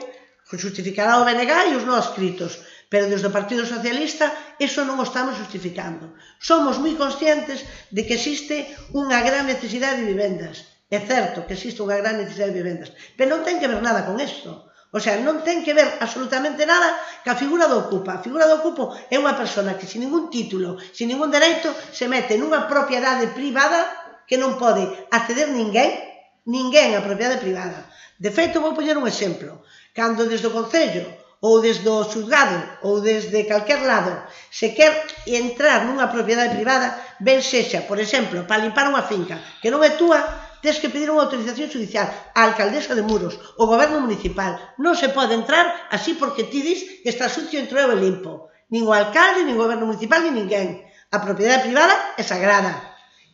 justificará o BNG e os non escritos, pero desde o Partido Socialista eso non o estamos justificando. Somos moi conscientes de que existe unha gran necesidade de vivendas. É certo que existe unha gran necesidade de vivendas, pero non ten que ver nada con isto. O sea, non ten que ver absolutamente nada ca figura do ocupa. A figura do ocupo é unha persona que sin ningún título, sin ningún dereito, se mete nunha propiedade privada que non pode acceder ninguén a propiedade privada. De feito, vou poñer un exemplo. Cando desde o Concello ou desde o xulgado ou desde calquer lado se quer entrar nunha propiedade privada, ben sexa, por exemplo, para limpar unha finca que non é túa, tens que pedir unha autorización judicial á alcaldesa de Muros, o goberno municipal. Non se pode entrar así porque ti dis que está sucio entre eu e limpo. Nin o alcalde, nin o goberno municipal, nin ninguén. A propiedade privada é sagrada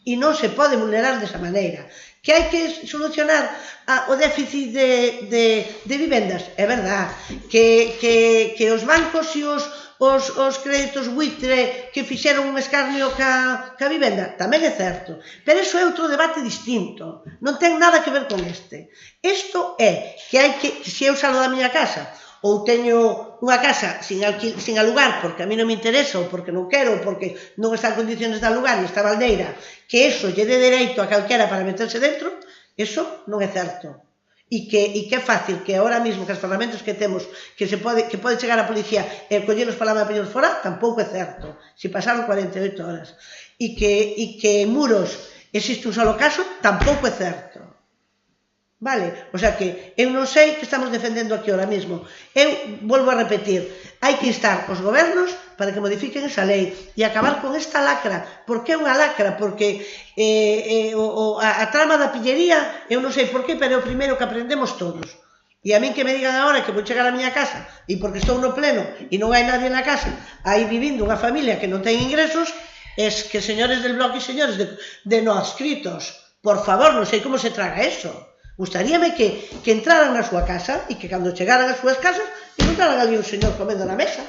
e non se pode vulnerar desa maneira. Que hai que solucionar o déficit de vivendas? É verdad. Que os bancos e os créditos buitre que fixeron un escarnio ca vivenda, tamén é certo, pero iso é outro debate distinto, non ten nada que ver con este. Isto é que se eu salgo da miña casa ou teño unha casa sin alugar porque a mí non me interesa ou porque non quero ou porque non está en condiciones de alugar e está baldeira, que iso lle dé dereito a calquera para meterse dentro, iso non é certo. E que é fácil que ahora mesmo que as ferramentas que temos que pode chegar a policía e colleros para lá e poñeros fora, tampouco é certo. Se pasaron 48 horas. E que en Muros existe un solo caso, tampouco é certo. Vale? O sea que eu non sei que estamos defendendo aquí ahora mesmo. Eu volvo a repetir, hai que instar os gobernos para que modifiquen esa lei e acabar con esta lacra. Por que é unha lacra? Porque a trama da pillería, eu non sei por qué, pero é o primeiro que aprendemos todos. E a min que me digan agora que vou chegar á miña casa e porque estou no pleno e non hai nadie na casa, aí vivindo unha familia que non ten ingresos, es que señores del bloque e señores de no adscritos, por favor, non sei como se traga eso. Gustaríame que entraran na súa casa e que cando chegaran ás súas casas encontraran ali un señor comendo na mesa.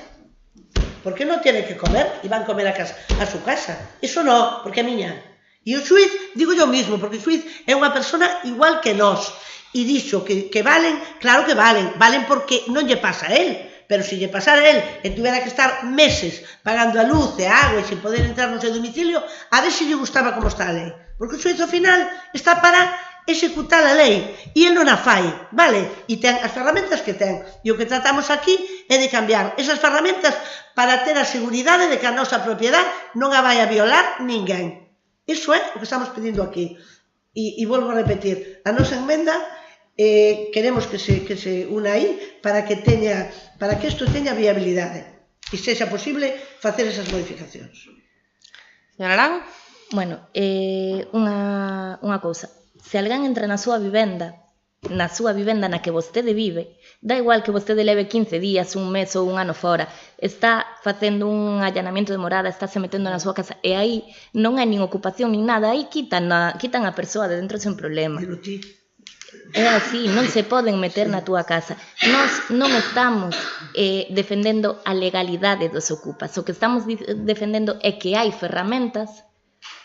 Porque non tiene que comer e van comer a súa casa. Iso non, porque é miña. E o xuiz, digo yo mismo, porque o xuiz é unha persona igual que nós. E dixo que valen, claro que valen porque non lle pasa a él. Pero se lle pasara a él e tuvera que estar meses pagando a luz e a agua e sin poder entrar no seu domicilio, a ver se lle gustaba como está a lei. Porque o xuiz ao final está para executar a lei e el non a fai, vale? E ten as ferramentas que ten. E o que tratamos aquí é de cambiar esas ferramentas para ter a seguridade de que a nosa propiedade non a vai a violar ninguén. Iso é o que estamos pedindo aquí. E volvo a repetir, a nosa enmenda queremos que se una aí para que isto teña viabilidade e sexa posible facer esas modificacións. Señora Lago? Bueno, unha cousa. Se alguén entra na súa vivenda na que vostede vive, dá igual que vostede leve 15 días, un mes ou un ano fora, está facendo un allanamiento de morada, está se metendo na súa casa, e aí non hai nin ocupación nin nada, aí quitan a persoa de dentro sen problema. É así, non se poden meter na túa casa. Nós non estamos defendendo a legalidade dos ocupas, o que estamos defendendo é que hai ferramentas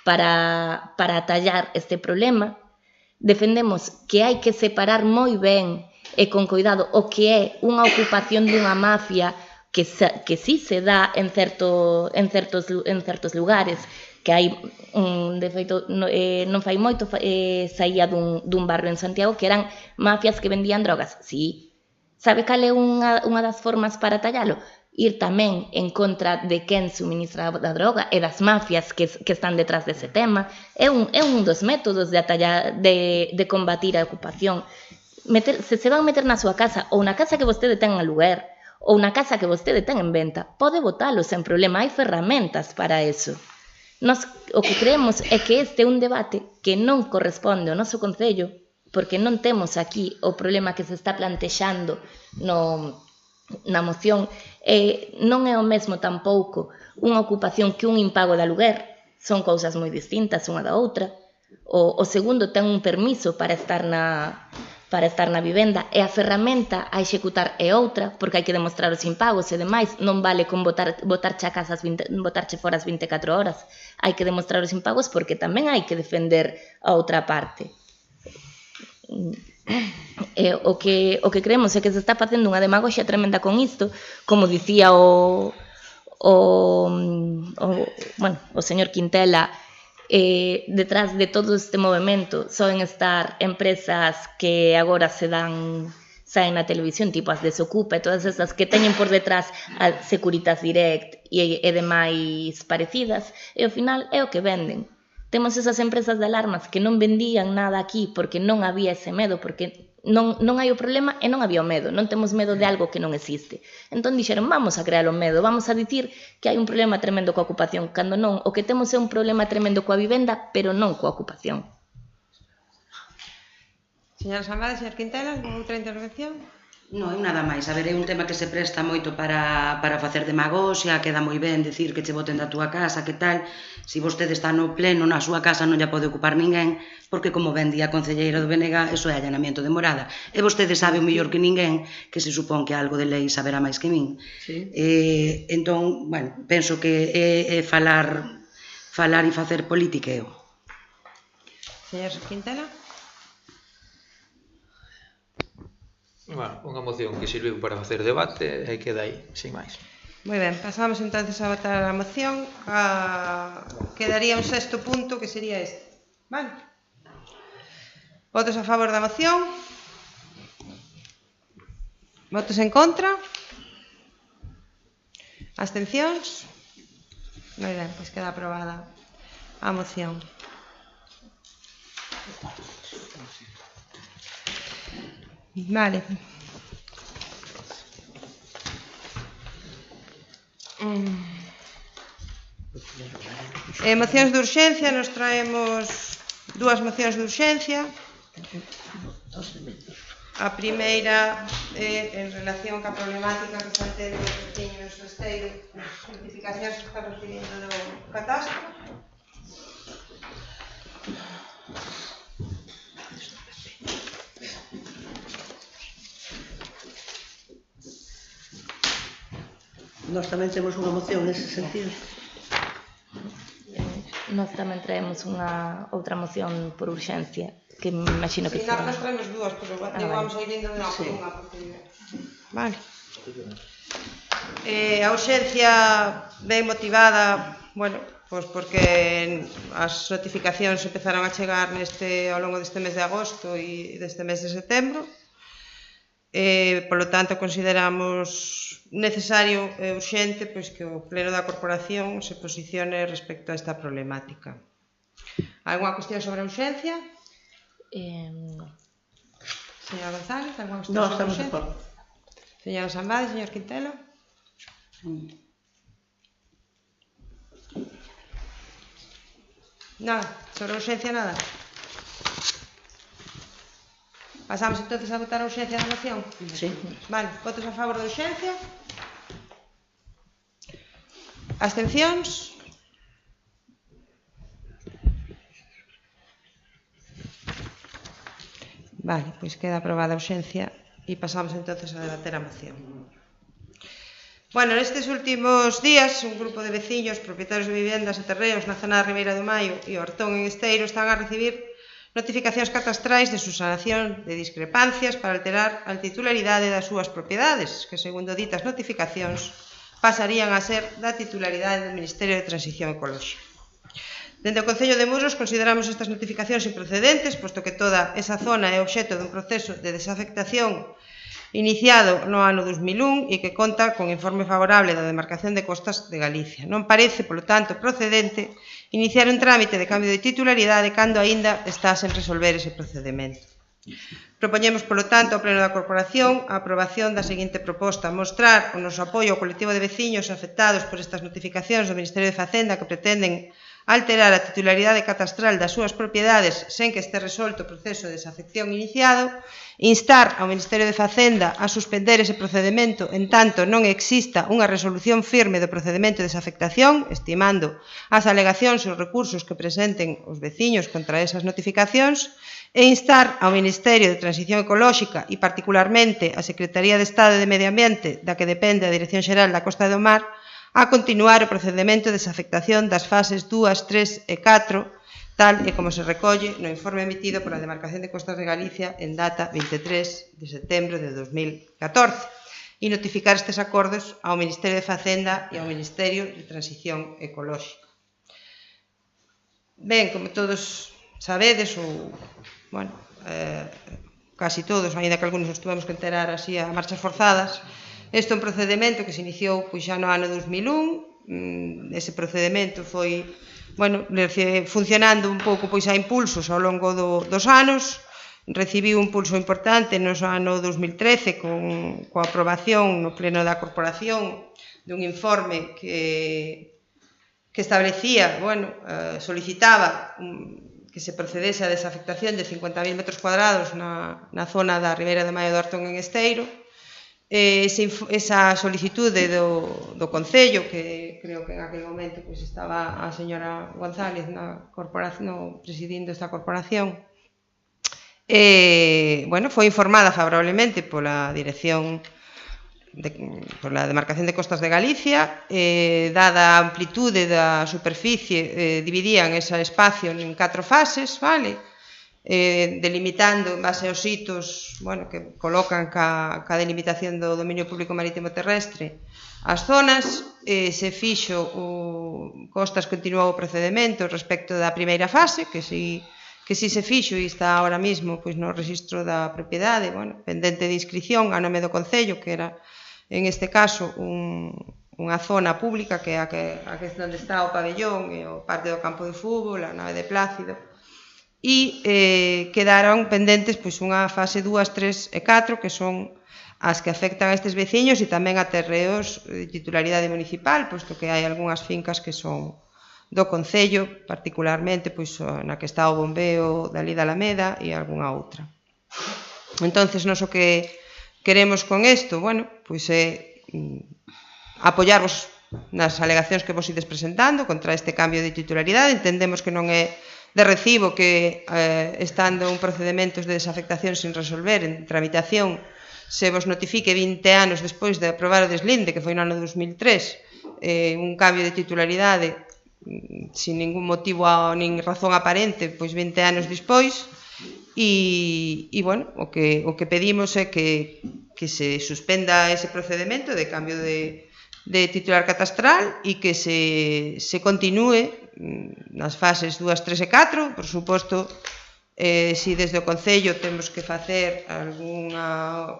para atallar este problema. Defendemos que hai que separar moi ben e con cuidado o que é unha ocupación dunha mafia que sí se dá en certos lugares, que hai, de feito, non fai moito, saía dun barrio en Santiago que eran mafias que vendían drogas. Sí. Sabe cal é unha das formas para tallalo? Ir tamén en contra de quen suministra a droga e das mafias que están detrás dese tema. É un dos métodos de combatir a ocupación. Se van meter na súa casa ou na casa que vostede ten en aluguer ou na casa que vostede ten en venta, pode botalo sen problema, hai ferramentas para eso. Nós o que creemos é que este é un debate que non corresponde ao noso Concello, porque non temos aquí o problema que se está plantexando na moción, non é o mesmo tampouco unha ocupación que un impago de aluguer, son cousas moi distintas unha da outra. O segundo ten un permiso para estar para estar na vivenda, e a ferramenta a executar é outra, porque hai que demostrar os impagos e demais, non vale con botarche a casa botarche fora as 24 horas, hai que demostrar os impagos porque tamén hai que defender a outra parte. O que creemos é que se está facendo unha demagoxia tremenda con isto, como dicía o señor Quintela, detrás de todo este movimento soen estar empresas que agora saen na televisión, tipo as Desocupa e todas esas que teñen por detrás a Securitas Direct e demais parecidas, e ao final é o que venden. Temos esas empresas de alarmas que non vendían nada aquí porque non había ese medo, porque non hai o problema e non había o medo, non temos medo de algo que non existe. Entón dixeron, vamos a crear o medo, vamos a dicir que hai un problema tremendo coa ocupación, cando non, o que temos é un problema tremendo coa vivenda, pero non coa ocupación. Señora Sambade, señor Quintela, alguna outra intervención? Non, nada máis. A ver, é un tema que se presta moito para facer demagoxia, queda moi ben decir que che boten da túa casa, que tal. Si vostede está no pleno, na súa casa non lla pode ocupar ninguén, porque como ben di a concelleira do BNG, eso é allanamiento de morada. E vostede sabe o mellor que ninguén, que se supón que algo de lei saberá máis que min. Sí. Entón, bueno, penso que é falar e facer politiqueo. Señor Quintela? Bueno, unha moción que sirviu para facer debate e queda aí, sin máis. Moi ben, pasamos entonces a votar a moción. Quedaría un sexto punto que sería este. Vale. Votos a favor da moción. Votos en contra. Abstencións. Moi ben, pois queda aprobada a moción. Vale. Mocións de urxencia, nos traemos dúas mocións de urxencia. A primeira en relación ca problemática que están tendo os veciños do Esteiro, as notificacións que están recibindo do catastro. Nós tamén temos unha moción nese sentido. Nós tamén traemos unha outra moción por urxencia, que me imagino que será. Nós traemos dúas, pero vamos a ir indo unha por unha. Vale. A urxencia ben motivada, bueno, pois porque as notificacións empezaron a chegar ao longo deste mes de agosto e deste mes de setembro. Polo tanto, consideramos necesario e urxente pois que o Pleno da Corporación se posicione respecto a esta problemática. Alguna cuestión sobre a urxencia? Señora González, alguna cuestión sobre a urxencia? No, estamos de acordo. Señora Sambade, señor Quintela? Nada, sobre a urxencia nada. Pasamos entonces a votar a urxencia da moción? Sí. Vale, votos a favor da urxencia? Abstencións? Vale, pois queda aprobada a urxencia e pasamos entonces a debater a moción. Bueno, nestes últimos días, un grupo de veciños, propietarios de vivendas e terreos na zona da Ribeira do Maio e Hortón en Esteiro están a recibir notificacións catastrais de subsanación de discrepancias para alterar a titularidade das súas propiedades, que, segundo ditas notificacións, pasarían a ser da titularidade do Ministerio de Transición Ecolóxica. Dende o Concello de Muros consideramos estas notificacións improcedentes, posto que toda esa zona é obxecto dun proceso de desafectación iniciado no ano 2001 e que conta con informe favorable da Demarcación de Costas de Galicia. Non parece, polo tanto, procedente iniciar un trámite de cambio de titularidade cando aínda está sen resolver ese procedemento. Propoñemos, polo tanto, ao Pleno da Corporación a aprobación da seguinte proposta: mostrar o noso apoio ao colectivo de veciños afectados por estas notificacións do Ministerio de Facenda que pretenden alterar a titularidade catastral das súas propiedades sen que este resolto o proceso de desafección iniciado, instar ao Ministerio de Facenda a suspender ese procedemento en tanto non exista unha resolución firme do procedemento de desafectación, estimando as alegacións e os recursos que presenten os veciños contra esas notificacións, e instar ao Ministerio de Transición Ecolóxica e particularmente a Secretaría de Estado de Medio Ambiente, da que depende a Dirección Xeral da Costa do Mar, a continuar o procedemento de desafectación das fases 2, 3 e 4, tal e como se recolle no informe emitido pola Demarcación de Costas de Galicia en data 23 de setembro de 2014, e notificar estes acordos ao Ministerio de Facenda e ao Ministerio de Transición Ecolóxica. Ben, como todos sabedes, casi todos, ainda que algúns nos tuvemos que enterar así a marchas forzadas, este é un procedemento que se iniciou xa no ano 2001. Ese procedemento foi funcionando un pouco a impulsos ao longo dos anos. Recibiu un pulso importante no ano 2013 coa aprobación no pleno da corporación dun informe que establecía, solicitaba que se procedese a desafectación de 50.000 metros cuadrados na zona da Ribeira de Maio do Artón en Esteiro. Esa solicitude do Concello, que creo que en aquel momento estaba a señora González presidindo esta corporación, foi informada favorablemente pola Dirección pola Demarcación de Costas de Galicia. Dada a amplitude da superficie, dividían ese espacio en 4 fases, delimitando en base aos hitos que colocan ca delimitación do dominio público marítimo terrestre as zonas. Se fixo, Costas continuou o procedemento respecto da primeira fase, que si se fixo e está ahora mismo no registro da propiedade, pendente de inscripción a nome do Concello, que era, en este caso, unha zona pública que é a que onde está o pabellón e o parque do campo de fútbol, a nave de Plácido, e quedaron pendentes unha fase 2, 3 e 4, que son as que afectan a estes veciños e tamén a terreos de titularidade municipal, posto que hai algunhas fincas que son do Concello, particularmente na que está o bombeo dali da Alameda e algunha outra. Entonces, nós o que queremos con isto, é apoiarvos nas alegacións que vos ides presentando contra este cambio de titularidade. Entendemos que non é de recibo que, estando un procedemento de desafectación sin resolver en tramitación, se vos notifique 20 anos despois de aprobar o deslinde, que foi no ano 2003, un cambio de titularidade sin ningún motivo nin razón aparente, 20 anos despois. E o que pedimos é que se suspenda ese procedemento de cambio de titular catastral e que se continúe nas fases 2, 3 e 4. Por suposto, se desde o Concello temos que facer algunha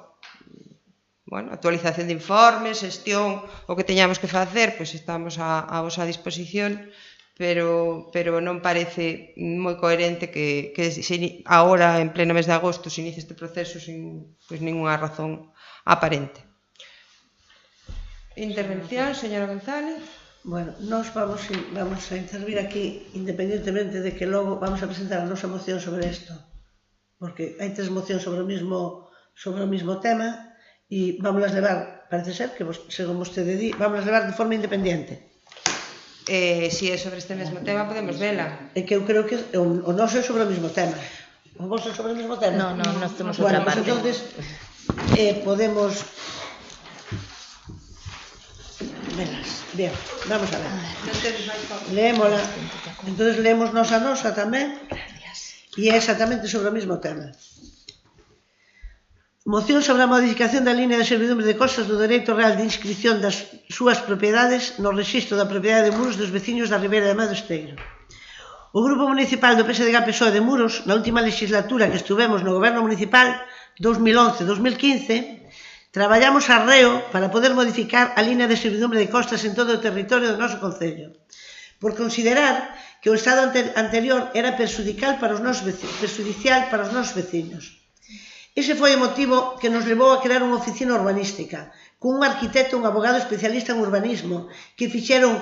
actualización de informes, xestión, o que teñamos que facer, estamos a vosa disposición, pero non parece moi coherente que agora, en pleno mes de agosto, se inicie este proceso sin ninguna razón aparente. Intervención, señora González. Nós vamos a intervir aquí, independentemente de que logo vamos a presentar a nosa moción sobre isto, porque hai 3 mocións sobre o mismo tema e vamos a levar, parece ser que, según vostede di, vamos a levar de forma independiente. Se é sobre este mesmo tema, podemos vela. É que eu creo que o noso é sobre o mesmo tema. O vosso é sobre o mesmo tema? Non, nós temos outra parte. Entonces, podemos... Bien, vamos a ver. Leémola. Entonces leemos a nosa tamén. E é exactamente sobre o mesmo tema. Moción sobre a modificación da línea de servidumbre de costas do dereito real de inscripción das súas propiedades no rexistro da propiedade de Muros dos veciños da Ribeira de Maio do Esteiro. O Grupo Municipal do PSDG-PSOE de Muros, na última legislatura que estuvemos no Goberno Municipal 2011-2015, traballamos arreo para poder modificar a línea de servidumbre de costas en todo o territorio do noso concello, por considerar que o estado anterior era perjudicial para os nosos veciños. Ese foi o motivo que nos levou a crear unha oficina urbanística, con un arquitecto e un abogado especialista en urbanismo, que fixeron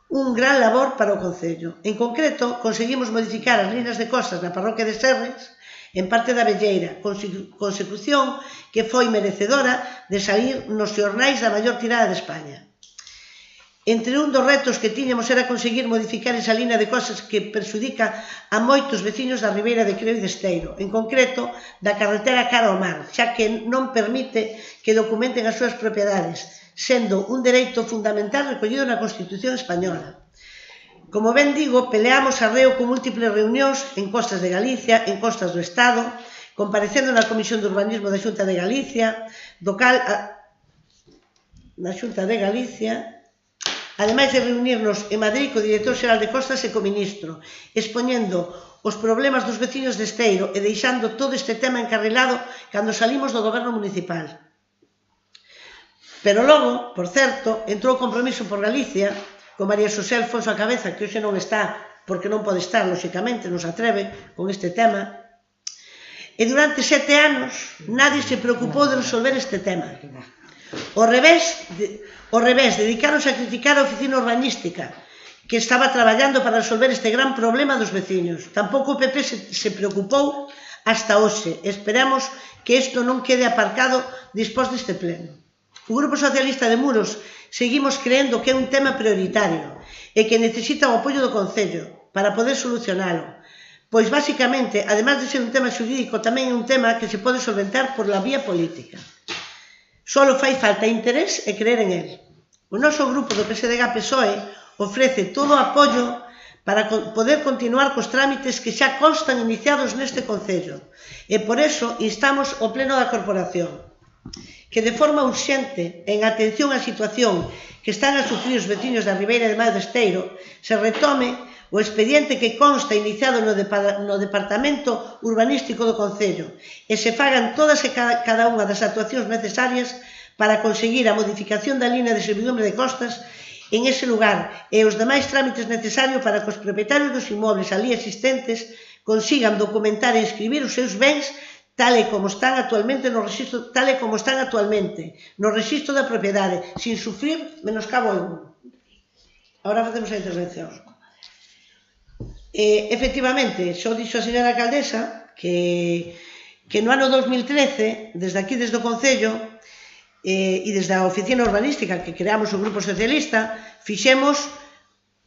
un gran labor para o Concello. En concreto, conseguimos modificar as líneas de costas na parroquia de Serres en parte da Velleira, consecución que foi merecedora de sair nos xornais da maior tirada de España. Entre un dos retos que tiñamos era conseguir modificar esa línea de costas que perxudica a moitos veciños da Ribeira de Creo e de Esteiro, en concreto da carretera cara ao mar, xa que non permite que documenten as súas propiedades, sendo un dereito fundamental recollido na Constitución española. Como ben digo, peleamos arreo con múltiples reunións en costas de Galicia, en costas do Estado, comparecendo na Comisión de Urbanismo da Xunta de Galicia, na Xunta de Galicia, ademais de reunirnos en Madrid co director xeral de Costas e co ministro, expoñendo os problemas dos veciños de Esteiro e deixando todo este tema encarrilado cando salimos do goberno municipal. Pero logo, por certo, entrou o Compromiso por Galicia, con María Xosé Alfonso a cabeza, que hoxe non está, porque non pode estar, lóxicamente, non se atreve con este tema, e durante 7 anos nadie se preocupou de resolver este tema. Ao revés, dedicaronse a criticar a oficina urbanística, que estaba traballando para resolver este gran problema dos veciños. Tampouco o PP se preocupou hasta hoxe. Esperamos que isto non quede aparcado dispós deste pleno. O Grupo Socialista de Muros seguimos creendo que é un tema prioritario e que necesita o apoio do Concello para poder solucionalo. Pois, basicamente, además de ser un tema xurídico, tamén é un tema que se pode solventar por la vía política. Solo fai falta interés e creer en él. O noso grupo do PSDG-PSOE ofrece todo o apoio para poder continuar cos trámites que xa constan iniciados neste Concello e por eso instamos ao Pleno da Corporación que de forma urxente, en atención á situación que están a sufrir os veciños da Ribeira de Maio de Esteiro, se retome o expediente que consta iniciado no Departamento Urbanístico do Concello e se fagan todas e cada unha das actuacións necesarias para conseguir a modificación da línea de servidumbre de costas en ese lugar e os demais trámites necesarios para que os propietarios dos inmobles ali existentes consigan documentar e inscribir os seus bens tal e como están actualmente no rexistro da propiedade, sin sufrir menoscabo alguno. Agora facemos a intervención. Efectivamente, xo dixo a señora alcaldesa que no ano 2013, desde aquí, desde o Concello e desde a oficina urbanística que creamos o Grupo Socialista, fixemos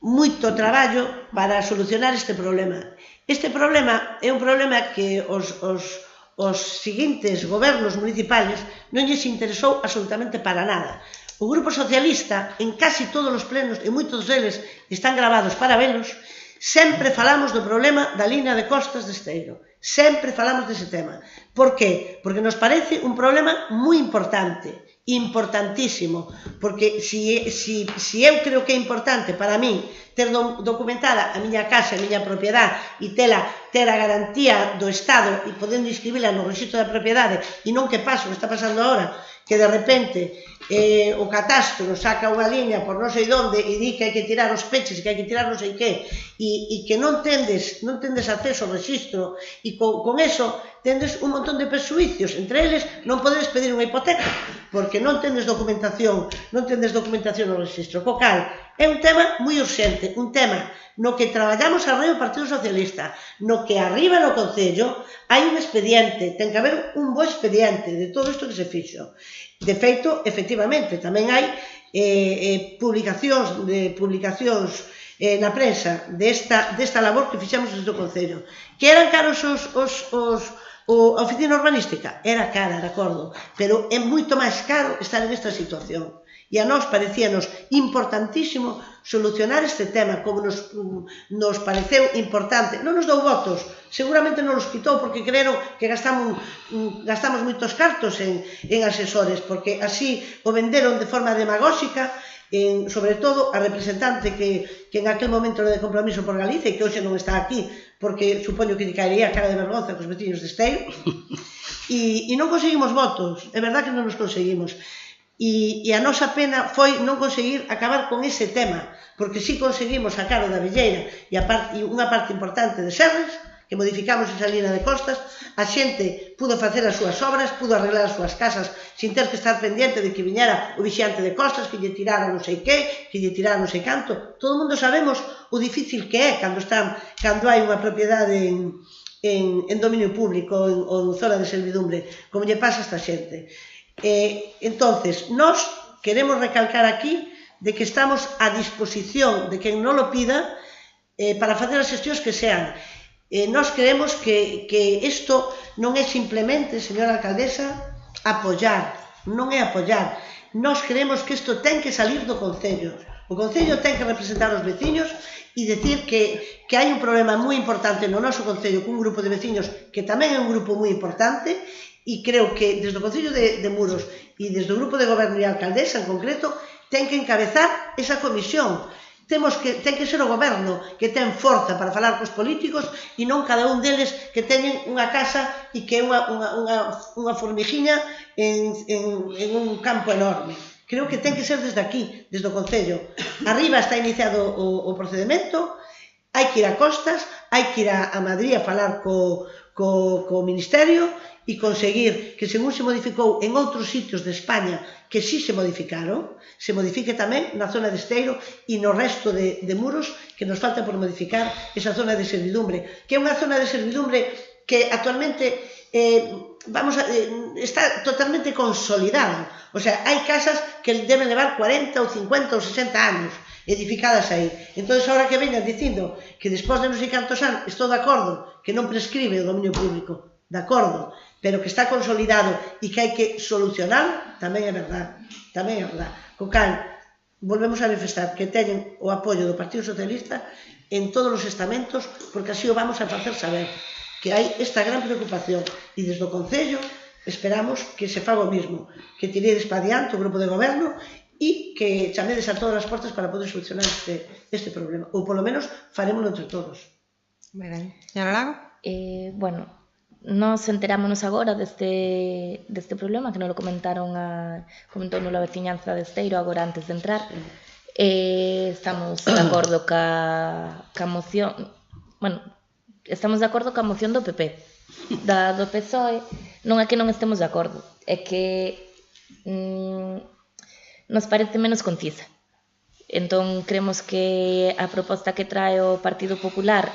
moito traballo para solucionar este problema. Este problema é un problema que os seguintes gobernos municipales non lles interesou absolutamente para nada. O Grupo Socialista, en casi todos os plenos, e moitos deles están gravados para velos, sempre falamos do problema da línea de costas de Esteiro. Sempre falamos dese tema. Por qué? Porque nos parece un problema moi importante, importantísimo, porque se eu creo que é importante para min ter documentada a miña casa, a miña propiedade e ter a garantía do Estado e podendo inscribila no rexistro da propiedade e non que pasa o que está pasando agora, que de repente o catastro saca unha liña por non sei onde e di que hai que tirar os peches, que hai que tirar non sei que e que non tendes acceso ao rexistro e con eso tendes un montón de persuicios, entre eles non podedes pedir unha hipoteca porque non tendes documentación no rexistro. Co cal, é un tema moi urxente, un tema no que traballamos arreo o Partido Socialista, no que arriba no Concello hai un expediente, ten que haber un bo expediente de todo isto que se fixo. De feito, efectivamente, tamén hai publicacións na prensa desta labor que fixemos desde o Concello. Que eran caros a oficina urbanística? Era cara, de acordo, pero é moito máis caro estar en esta situación. E a nós parecíanos importantísimo solucionar este tema, como nos pareceu importante. Non nos dou votos, seguramente non os quitou porque creron que gastamos moitos cartos en asesores, porque así o venderon de forma demagóxica, sobre todo a representante que en aquel momento era de Compromiso por Galicia e que hoxe non está aquí, porque supoño que lle caería a cara de vergonza cos veciños de Esteiro, e non conseguimos votos, é verdad que non nos conseguimos. E a nosa pena foi non conseguir acabar con ese tema, porque si conseguimos sacar o da Velleira e unha parte importante de Serres, que modificamos esa línea de costas, a xente pudo facer as súas obras, pudo arreglar as súas casas sin ter que estar pendiente de que viñera o vixiante de costas, que lle tirara non sei que lle tirara non sei canto. Todo o mundo sabemos o difícil que é cando hai unha propiedade en dominio público ou en zona de servidumbre, como lle pasa a esta xente. Entonces, nós queremos recalcar aquí de que estamos a disposición de quen non lo pida para facer as xestións que sean. Nós creemos que isto non é simplemente, señora alcaldesa, apoiar, non é apoiar. Nós creemos que isto ten que salir do Concello. O Concello ten que representar os veciños e decir que hai un problema moi importante no noso Concello cun grupo de veciños que tamén é un grupo moi importante, e creo que desde o Concello de Muros e desde o grupo de goberno e a alcaldesa en concreto ten que encabezar esa comisión. Ten que ser o goberno que ten forza para falar cos políticos e non cada un deles que teñen unha casa e que é unha formigiña en un campo enorme. Creo que ten que ser desde aquí, desde o Concello. Arriba está iniciado o procedimento, hai que ir a Costas, hai que ir a Madrid a falar co Ministerio e conseguir que, según se modificou en outros sitios de España que sí se modificaron, se modifique tamén na zona de Esteiro e no resto de Muros, que nos falta por modificar esa zona de servidumbre, que é unha zona de servidumbre que actualmente está totalmente consolidada. O sea, hai casas que deben levar 40 ou 50 ou 60 anos edificadas aí. Entón, agora que veñan dicindo que despois de non sei cantos anos, estou de acordo que non prescribe o dominio público, de acordo, pero que está consolidado e que hai que solucionar, tamén é verdad, tamén é verdad. Co cal, volvemos a manifestar que teñen o apoio do Partido Socialista en todos os estamentos, porque así o vamos a facer saber, que hai esta gran preocupación, e desde o Concello esperamos que se faga o mismo, que tiredes para diante o grupo de goberno e que chamedes a todas as portas para poder solucionar este problema, ou polo menos farémoslo entre todos. Moi ben. Señora Lago? Bueno, nos enterámonos agora deste problema que nos lo comentou a veciñanza de Esteiro agora antes de entrar. Estamos de acordo ca moción, bueno, estamos de acordo ca moción do PP, do PSOE. Non é que non estemos de acordo, é que nos parece menos concisa. Entón, creemos que a proposta que trae o Partido Popular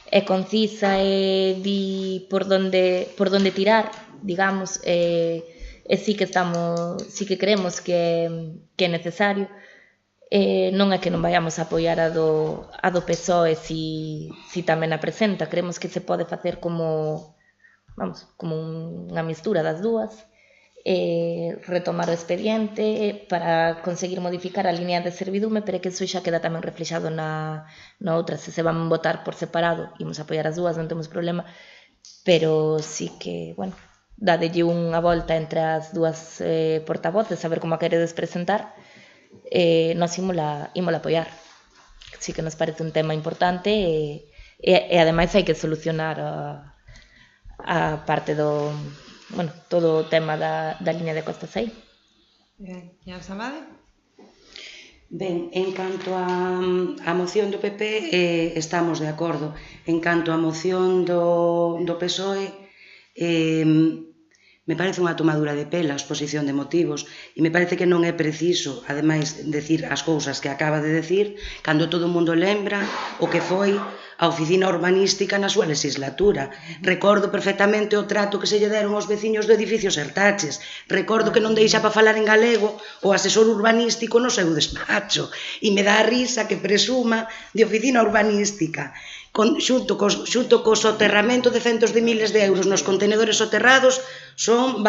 é concisa e di por donde tirar, digamos, e sí que creemos que é necesario. Non é que non vayamos a apoiar a do PSOE si tamén a presenta. Creemos que se pode facer como unha mistura das dúas, retomar o expediente para conseguir modificar a línea de servidume, pero que iso xa queda tamén reflexado na outra. Se van votar por separado, imos apoiar as dúas, non temos problema, pero sí que, bueno, dadelle unha volta entre as dúas portavoces a ver como a queredes presentar. Nos ímola apoiar. Sí que nos parece un tema importante e ademais hai que solucionar a parte do, bueno, todo o tema da línea de costas aí. Señora Samade? Ben, en canto a moción do PP, estamos de acordo. En canto a moción do PSOE, me parece unha tomadura de pela a exposición de motivos e me parece que non é preciso, ademais, decir as cousas que acaba de decir cando todo o mundo lembra o que foi a oficina urbanística na súa legislatura. Recordo perfectamente o trato que se lle deron aos veciños do edificio Sertaches. Recordo que non deixa para falar en galego o asesor urbanístico no seu despacho e me dá a risa que presuma de oficina urbanística xunto co soterramento de centos de miles de euros nos contenedores soterrados son,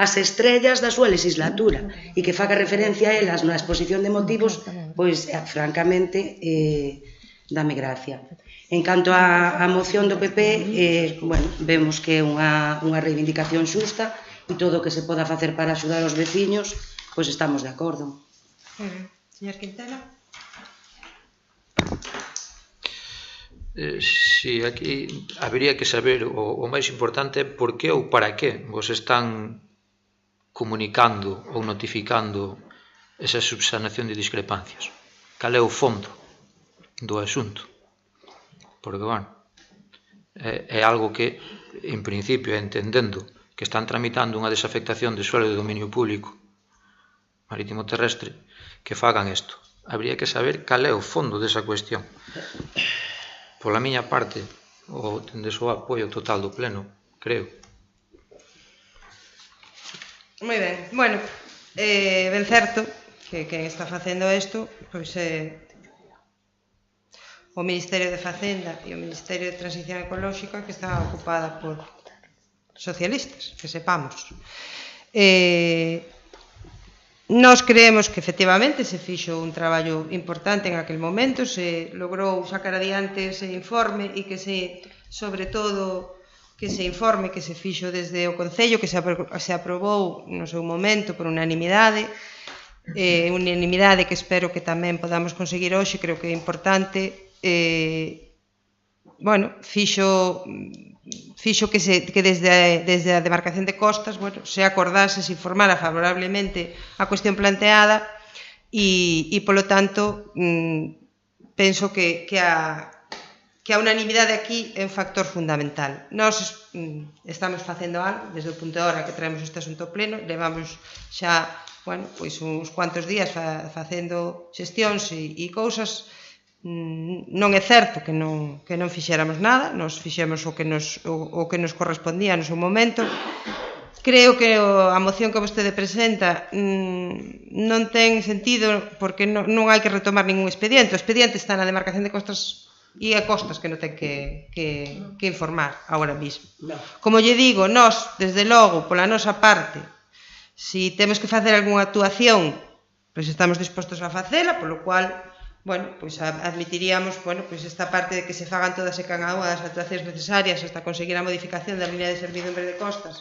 as estrellas da súa legislatura e que faga referencia a elas na exposición de motivos, pois, francamente, dame gracia. En canto á moción do PP, bueno, vemos que é unha reivindicación xusta e todo o que se poda facer para axudar os veciños, pois estamos de acordo. Señor Quintela? Si, aquí habería que saber o máis importante por que ou para que vos están comunicando ou notificando esa subsanación de discrepancias. Cal é o fondo do asunto? Porque, bueno, é algo que, en principio, entendendo que están tramitando unha desafectación de suelo de dominio público marítimo terrestre, que fagan isto. Habría que saber cal é o fondo desa cuestión. Pola miña parte, tendes o apoio total do Pleno, creo. Moi ben, bueno, ben certo que quen está facendo isto, pois o Ministerio de Facenda e o Ministerio de Transición Ecolóxica, que está ocupada por socialistas, que sepamos. Nós creemos que efectivamente se fixo un traballo importante en aquel momento, se logrou sacar adiante ese informe e que se, sobre todo, que se informe que se fixo desde o Concello, que se aprobou no seu momento por unanimidade, unanimidade que espero que tamén podamos conseguir hoxe, creo que é importante. Bueno, fixo que desde a demarcación de costas, bueno, se acordase, se informara favorablemente a cuestión planteada e polo tanto, penso que a unanimidade aquí é un factor fundamental. Nós estamos facendo algo, desde o punto de hora que traemos este asunto ao pleno, levamos xa, bueno, pois uns cuantos días facendo xestións e cousas. Non é certo que non fixéramos nada, nos fixemos o que nos correspondía no seu momento. Creo que a moción que vostede presenta non ten sentido porque non hai que retomar ningún expediente. O expediente está na demarcación de costas e é costas que non ten que informar agora mesmo. Como lle digo, nós, desde logo, pola nosa parte, se temos que facer algunha actuación, pois estamos dispostos a facela, polo cual, bueno, pois admitiríamos, bueno, pois esta parte de que se fagan todas e cada unha das actuacións necesarias hasta conseguir a modificación da línea de servidumbre de costas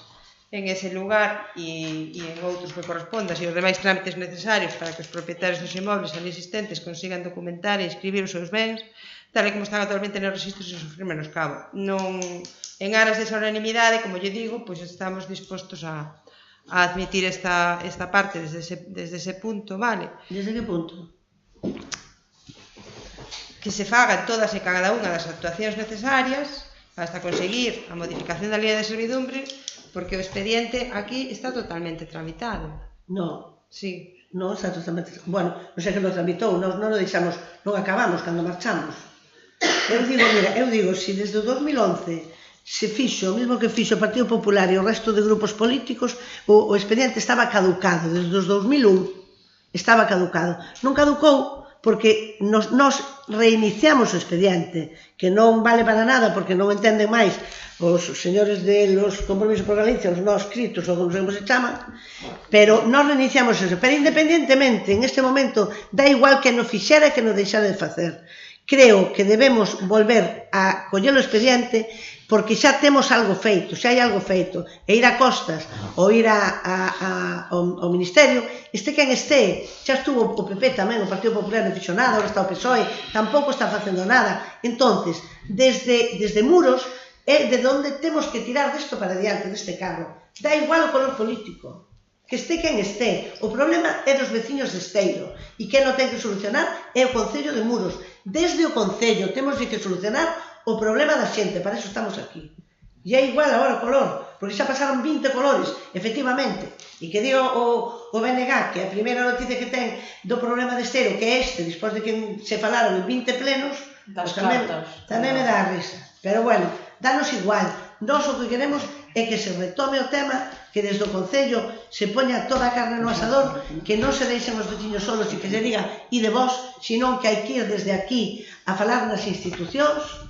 en ese lugar e en outros que corresponda, e os demais trámites necesarios para que os propietarios dos inmobles ali existentes consigan documentar e inscribir os seus bens, tal e como están actualmente nos registros e sufrir menoscabo. Non, en aras desa unanimidade, como lle digo, pois estamos dispostos a admitir esta parte desde ese punto, vale? Desde que punto? Que se fagan todas e cada unha das actuacións necesarias hasta conseguir a modificación da línea de servidumbre, porque o expediente aquí está totalmente tramitado. Non. Sí. Non está totalmente... Bueno, non sei que lo tramitou, non o deixamos, non acabamos cando marchamos. Eu digo, se desde o 2011 se fixo o mesmo que fixo o Partido Popular e o resto de grupos políticos, o expediente estaba caducado, desde os 2001 estaba caducado. Non caducou porque nos reiniciamos o expediente, que non vale para nada porque non entenden máis os señores de los compromisos por Galicia, os non escritos, ou como se chaman, pero nos reiniciamos eso. Pero independientemente, en este momento, dá igual que nos fixera e que nos deixara de facer. Creo que debemos volver a coller o expediente porque xa temos algo feito, xa hai algo feito, e ir a costas ou ir ao Ministerio, este quen este, xa estuvo o PP tamén, o Partido Popular non fixo nada, agora está o PSOE, tampouco está facendo nada. Entonces, desde Muros é de onde temos que tirar desto para diante, deste carro. Dá igual o color político, que este quen este. O problema é dos veciños de Esteiro, e quen o ten que solucionar é o Concello de Muros. Desde o Concello temos que solucionar o problema da xente, para eso estamos aquí. E é igual agora o color, porque xa pasaron 20 colores, efectivamente. E que digo o BNG, que a primeira noticia que ten do problema de Esteiro, que é este, despois de que se falaron en 20 plenos, tamén me dá a risa. Pero bueno, danos igual. Nós o que queremos é que se retome o tema, que desde o Concello se poña toda a carne no asador, que non se deixen os veciños solos e que se diga e de vos, senón que hai que ir desde aquí a falar nas institucións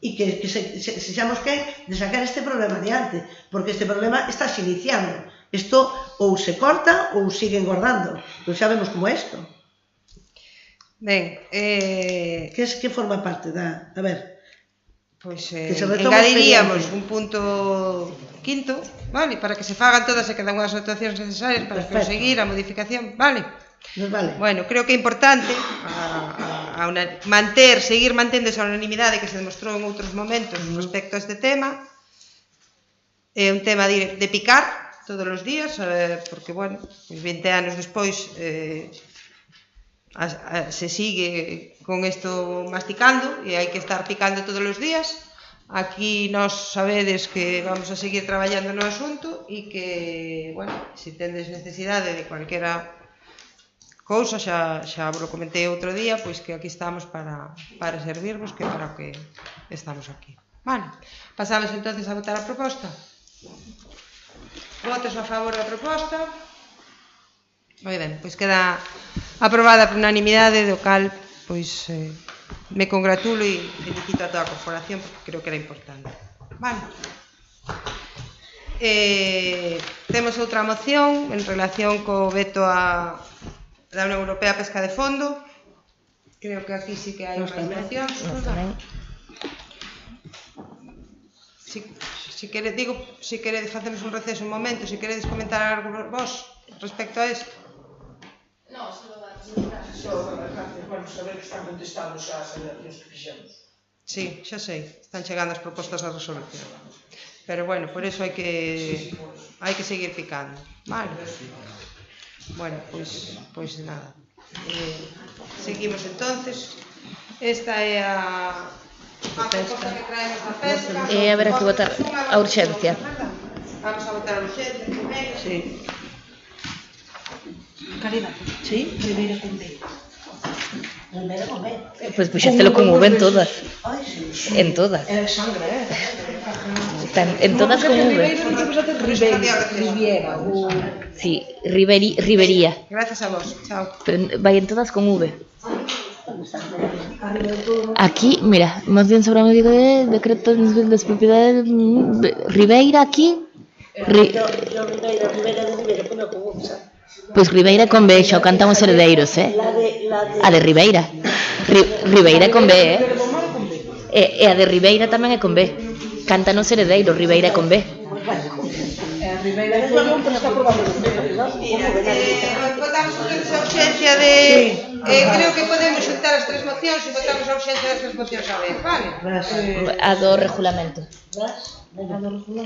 e que sexamos quen de sacar este problema adiante, porque este problema está se iniciando. Isto ou se corta ou sigue engordando, non sabemos como é isto. Ben, que forma parte da... A ver... Pois engadiríamos un punto quinto, vale, para que se fagan todas e cada unha das actuacións necesarias para conseguir a modificación, vale? Nos vale. Bueno, creo que é importante seguir mantendo esa unanimidade que se demostrou en outros momentos respecto a este tema. É un tema de picar todos os días, porque, bueno, 20 anos despois se sigue con isto masticando e hai que estar picando todos os días Aquí nós sabedes que vamos a seguir traballando no asunto e que, bueno, se tendes necesidade de cualquera cousa, xa vos lo comentei outro día, pois que aquí estamos para servirvos, que para o que estamos aquí. Vale, pasamos entonces a votar a proposta. Votos a favor da proposta. Moi ben, pois queda aprobada por unanimidade, do cal, pois, me congratulo e felicito a toda a corporación porque creo que era importante. Vale. Temos outra moción en relación co veto da Unión Europea a pesca de fondo. Creo que aquí sí que hai máis mocións. Si queredes facemos un receso un momento, si queredes comentar algo vos respecto a isto. No, solo vamos a ver que están contestando xa as alegacións que fixemos. Sí, xa sei, están chegando as propostas de resolución. Pero bueno, por eso hai que seguir picando. Vale. Bueno, pois nada. Seguimos entonces. Esta é a proposta que traemos da pesca. Haberá que votar a urxencia. Vamos a votar a urxencia primeiro. Sí. Caridad. Sí. Ribeira con B. Ribeira con B. Pois puxéstelo con V en todas. Ai, sí. En todas. É sangre, Están en todas con V. Riviera. Sí, Ribería. Gracias a vos. Chao. Pero vai en todas con V. Aquí, mira, más bien sobre medida de decreto de las propiedades Ribeira aquí. Yo Ribeira de Ribeira, pongo con U, ¿sabes? Pois Ribeira con B, xa o cantan os heredeiros, A de Ribeira. Ribeira con B, E a de Ribeira tamén é con B. Cantan os heredeiros, Ribeira con B. Ribeira de Follón, pero está aprobado. Votamos entonces a urxencia de... creo que podemos xuntar as tres mocións e votamos a urxencia das tres mocións a ver, vale? A do regulamento.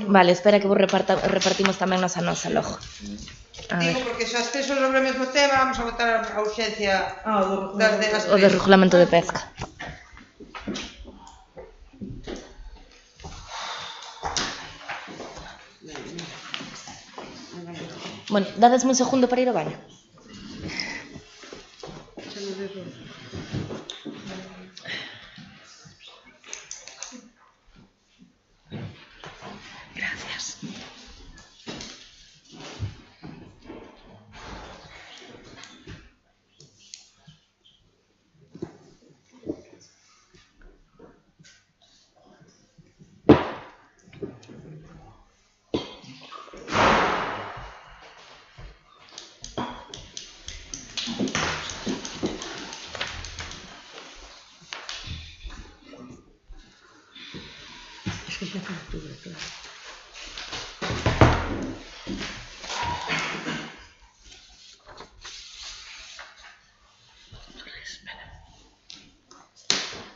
Vale, espera que vos repartimos tamén nos a nosa logo. Digo, porque se as tres son sobre o mesmo tema, vamos a votar a urxencia das de as O do tres. regulamento de pesca. Bueno, dadesme un segundo para ir ao baño. Gracias.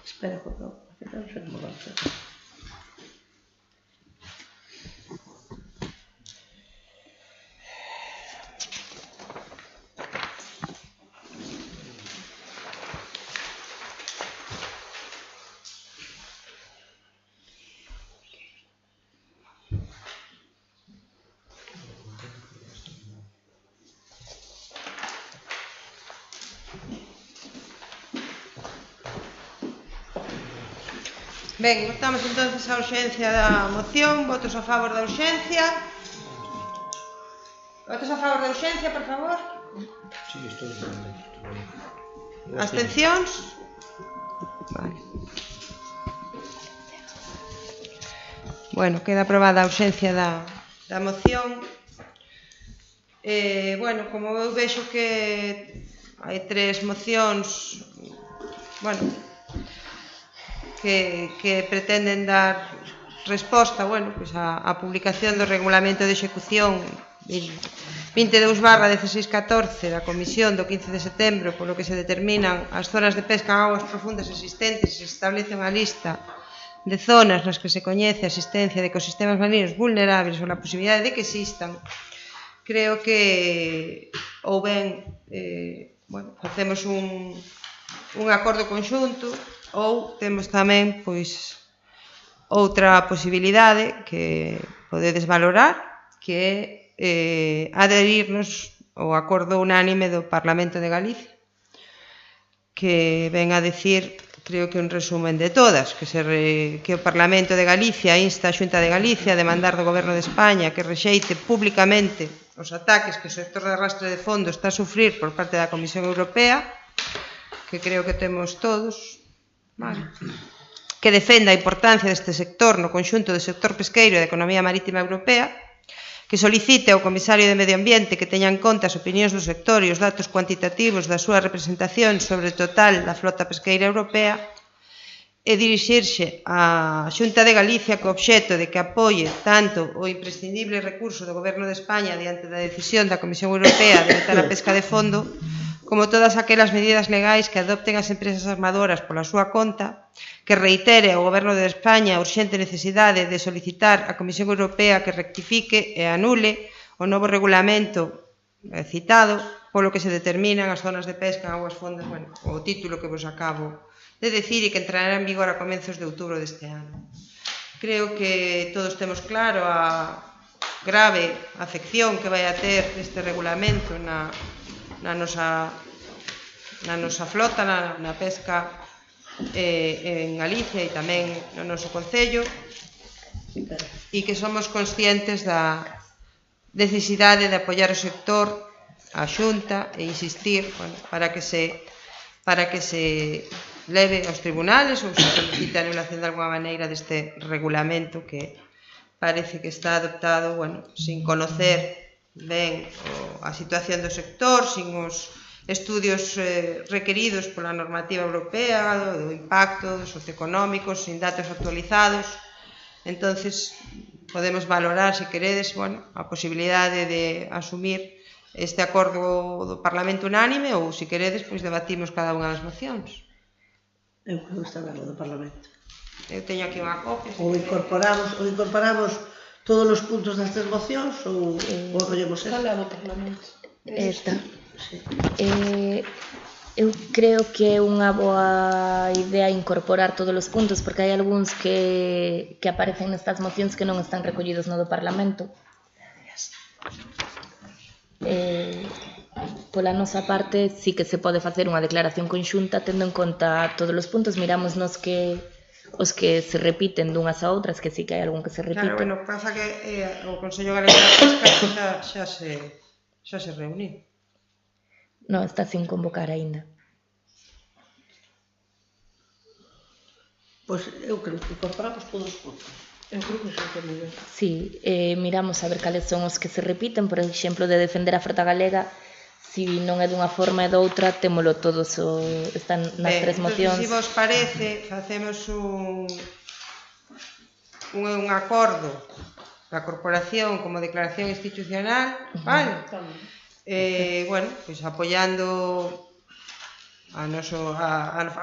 Espera, por favor. No sé cómo vamos a hacer. Ben, votamos entonces a urxencia da moción. Votos a favor da urxencia. Votos a favor da urxencia, por favor. Sí, estou de acordo. Abstencións? Vale. Bueno, queda aprobada a urxencia da moción. Bueno, como eu vexo que hai tres mocións, bueno, que pretenden dar resposta, bueno, pues a publicación do Regulamento de Execución 22/1614 da Comisión do 15 de setembro, polo que se determinan as zonas de pesca en augas profundas existentes e se establece unha lista de zonas nas que se coñece a existencia de ecosistemas marinos vulnerables ou a posibilidade de que existan. Creo que ou ben bueno, facemos un acordo conxunto ou temos tamén pois outra posibilidade que podedes valorar, que é adherirnos ao acordo unánime do Parlamento de Galicia, que ven a decir, creo que un resumen de todas, que o Parlamento de Galicia insta a Xunta de Galicia a demandar do Goberno de España que rexeite públicamente os ataques que o sector de arrastre de fondo está a sufrir por parte da Comisión Europea, que creo que temos todos, vale, que defenda a importancia deste sector no conxunto do sector pesqueiro e da economía marítima europea, que solicite ao Comisario de Medio Ambiente que teña en conta as opinións do sector e os datos cuantitativos da súa representación sobre o total da flota pesqueira europea e dirixirse á Xunta de Galicia co obxecto de que apoie tanto o imprescindible recurso do Goberno de España diante da decisión da Comisión Europea de vetar a pesca de fondo, como todas aquelas medidas legais que adopten as empresas armadoras pola súa conta, que reitere ao Goberno de España a urxente necesidade de solicitar á Comisión Europea que rectifique e anule o novo regulamento citado, polo que se determinan as zonas de pesca en aguas fondas, bueno, o título que vos acabo de decir e que entrará en vigor a comenzos de outubro deste ano. Creo que todos temos claro a grave afección que vai a ter este regulamento na nosa flota, na pesca en Galicia e tamén no noso concello, e que somos conscientes da necesidade de apoiar o sector, a Xunta, e insistir, bueno, para que se leve aos tribunales ou se solicite a anulación de alguma maneira deste regulamento que parece que está adoptado, bueno, sin conocer ben a situación do sector, sin os estudios requeridos pola normativa europea, do impacto, dos socioeconómicos, sin datos actualizados. Entonces, podemos valorar, se queredes, bueno, a posibilidade de asumir este acordo do Parlamento unánime ou, se queredes, pois debatimos cada unha das mocións. Eu creo que está dando do Parlamento. Eu teño aquí unha copia. Ou incorporamos todos os puntos das tres mocións ou acollemos esta? Cal é o Parlamento? Esta. Eu creo que é unha boa idea incorporar todos os puntos, porque hai algúns que aparecen nestas mocións que non están recollidos no do Parlamento. Pola nosa parte, sí que se pode facer unha declaración conxunta tendo en conta todos os puntos. Miramos os que se repiten dunhas a outras, que sí que hai algún que se repite. Claro, bueno, pasa que o Consello Galego da Pesca xa se reuniu. Non, está sin convocar aínda. Pois eu creo que incorporamos todos os puntos. Eu creo que xa ten nivel. Sí, miramos a ver cales son os que se repiten, por exemplo, de defender a frota galega. Si non é dunha forma e doutra, témolo todos, están nas tres mocións. Se vos parece, facemos un acordo da corporación como declaración institucional, vale? Bueno, pois apoiando a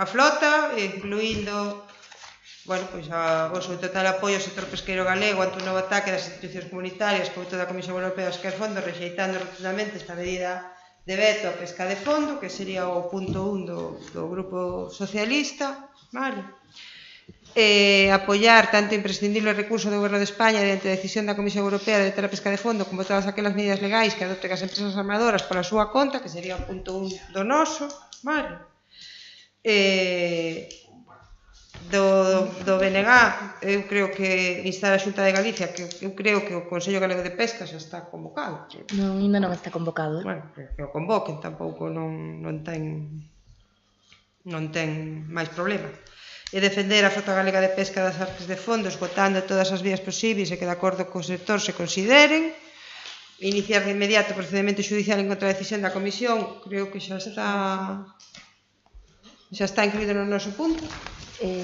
flota, incluindo, bueno, pois o seu total apoio ao sector pesqueiro galego ante un novo ataque das institucións comunitarias por toda a Comisión Europea aos que fondo, rexeitando rotundamente esta medida de veto a pesca de fondo, que sería o punto 1 do Grupo Socialista, vale? Apoiar tanto o imprescindible recurso do Goberno de España diante da decisión da Comisión Europea de vetar a pesca de fondo como todas aquelas medidas legais que adopten as empresas armadoras pola súa conta, que sería o punto 1 do noso, vale? Do BNG, eu creo que instar a Xunta de Galicia, que eu creo que o Consello Galego de Pesca xa está convocado. Non, ainda non está convocado. Bueno, que o convoquen, tampouco non ten máis problema. E defender a frota galega de pesca das artes de fondo, esgotando todas as vías posibles e que de acordo co sector se consideren. Iniciar de inmediato o procedimento judicial en contra da decisión da Comisión, creo que xa está incluído no noso punto. Sí,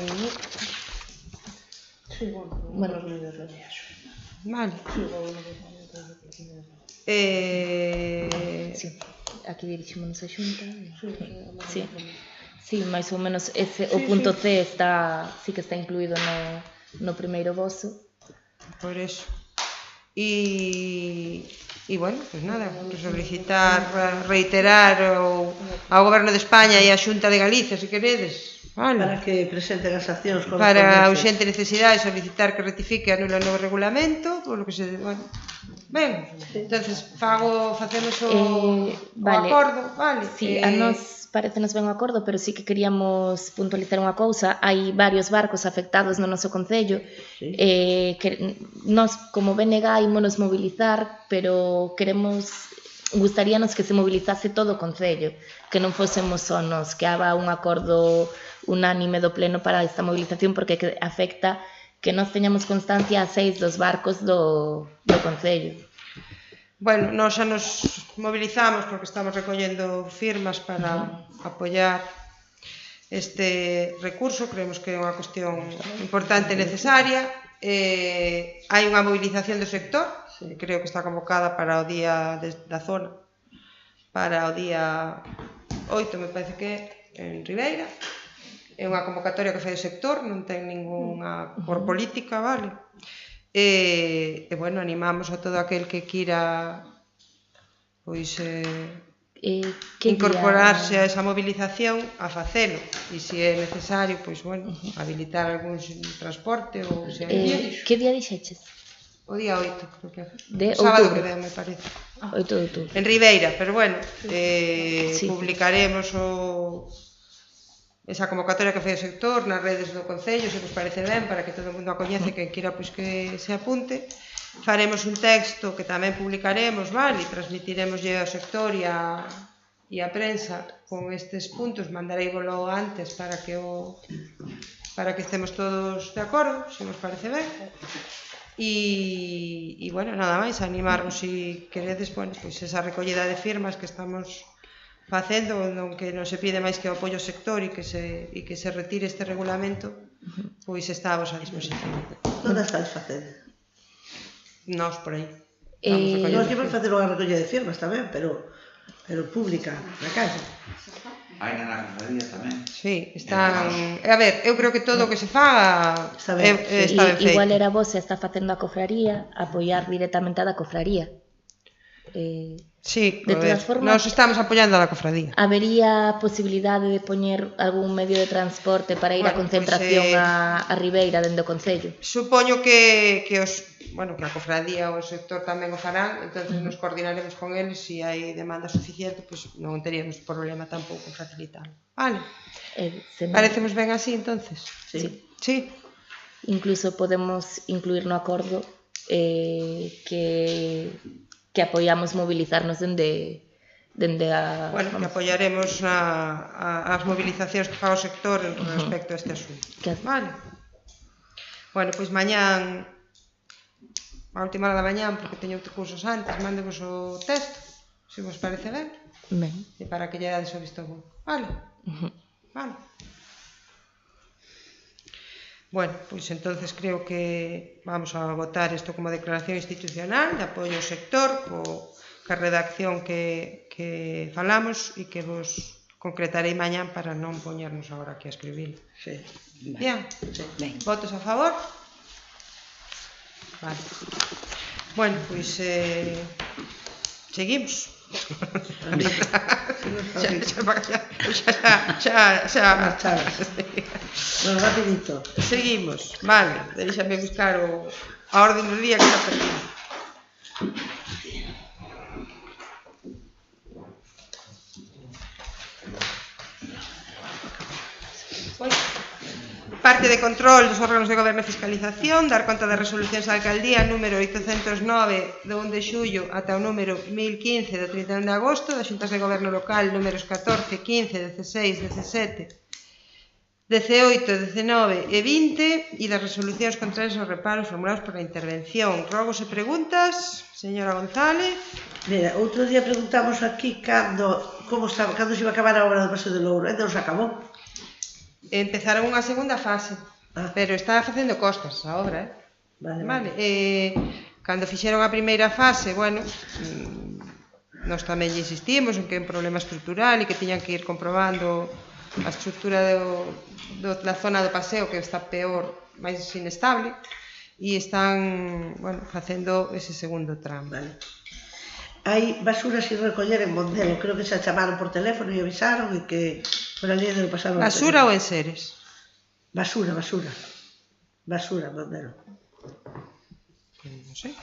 bueno, as medidas legais. Vale. Sí, aquí dirixímonos a Xunta. Sí, máis ou menos o punto C sí que está incluído no primeiro vozo. Por eso. E bueno, pues nada, solicitar, reiterar ao Goberno de España e á Xunta de Galicia, se queredes, Vale. Para que presenten as accións Para a correspondentes. urxente necesidade solicitar que rectifique e anule o novo regulamento, polo que se... Bueno, ben, entonces facemos o vale. acordo, vale? Sí, a nos parecenos ben o acordo, pero sí que queríamos puntualizar unha cousa. Hai varios barcos afectados no noso concello, que nos como BNG ímonos mobilizar, pero gustaríanos que se mobilizase todo o concello, que non fósemos só nos, que haga un acordo unánime do pleno para esta movilización, porque afecta que nós teñamos constancia a 6 dos barcos do concello. Bueno, nós xa nos mobilizamos porque estamos recollendo firmas para apoiar este recurso, creemos que é unha cuestión importante e necesaria. Hai unha movilización do sector, creo que está convocada para o día da zona, para o día 8, me parece que en Ribeira. É unha convocatoria que fai o sector, non ten ninguna por política, vale? E bueno, animamos a todo aquel que quira pois incorporarse a esa movilización a facelo, e se é necesario, pois bueno, habilitar algún transporte ou se hai que día dixeches? O día 8, creo que de sábado outubro. que ven, me parece. 8 de outubro. En Ribeira, pero bueno, Sí. publicaremos esa convocatoria que fai o sector nas redes do Concello, se vos parece ben, para que todo o mundo a coñece, que quira pois que se apunte. Faremos un texto que tamén publicaremos, vale, e transmitiremoslle ao sector e a prensa con estes puntos, mandareivolo antes para que estemos todos de acordo, se vos parece ben. E bueno, nada máis, animarvos se queredes, bueno, pois esa recollida de firmas que estamos facendo, non que non se pide máis que o apoio ao sector e que se retire este regulamento, pois está a vosa disposición. Onde estás facendo? Nós por aí. Nós íbamos facer unha recolla de firmas tamén, pero pública, na calle. Hai na cofradía tamén. Sí, están... A ver, eu creo que todo o que se faga está ben feito. Igual era vos se está facendo a cofraría, apoiar directamente a da cofraría. Sí, de todas formas, nós estamos apoiando a da cofradía. Habería posibilidade de poñer algún medio de transporte para ir a concentración a Ribeira dende o Concello? Supoño que a cofradía ou o sector tamén o farán, entonces nos coordinaremos con eles, se hai demanda suficiente, pois non teríamos problema tampouco en facilitarlo. Vale? Parecemos ben así, entonces? Sí. Incluso podemos incluir no acordo que apoiamos mobilizarnos dende a... Bueno, que apoiaremos as movilizacións que faga o sector respecto a este asunto. Vale. Bueno, pois mañán, a última hora da mañán, porque teño outros cursos antes, mándevos o texto, se vos parece ben. Ben. E para que lle dades o visto bon. Vale? Vale. Bueno, pois entonces creo que vamos a votar isto como declaración institucional de apoio ao sector ca redacción que falamos e que vos concretarei mañán para non poñernos agora aquí a escribilo. Sí. Bien. Votos a favor? Vale. Bueno, pois seguimos. Xa. Bueno, rapidito. Seguimos, vale, deixame buscar a orden do día que está perdido. Parte de control dos órganos de goberno e fiscalización, dar conta das resolucións da alcaldía número 809 do 1 de xullo ata o número 1015 do 31 de agosto, das xuntas de goberno local números 14, 15, 16, 17, 18, 19 e 20 e das resolucións contrarias aos reparos formulados por a intervención. Rogos e preguntas, señora González. Mira, outro día preguntamos aquí cando se iba a acabar a obra do Paseo de Louro, e non se acabou. Empezaron unha segunda fase, pero está facendo costas a obra, Vale. Cando fixeron a primeira fase, bueno, nós tamén lle insistimos en que é un problema estrutural e que tiñan que ir comprobando a estrutura da zona do paseo, que está peor, máis inestable, e están, bueno, facendo ese segundo tramo. Vale. Hai basuras sin recoller en Mondelo, creo que xa chamaron por teléfono e avisaron e que Por ali debe pasar... Basura ou enseres? Basura, Mondelo. Non sei,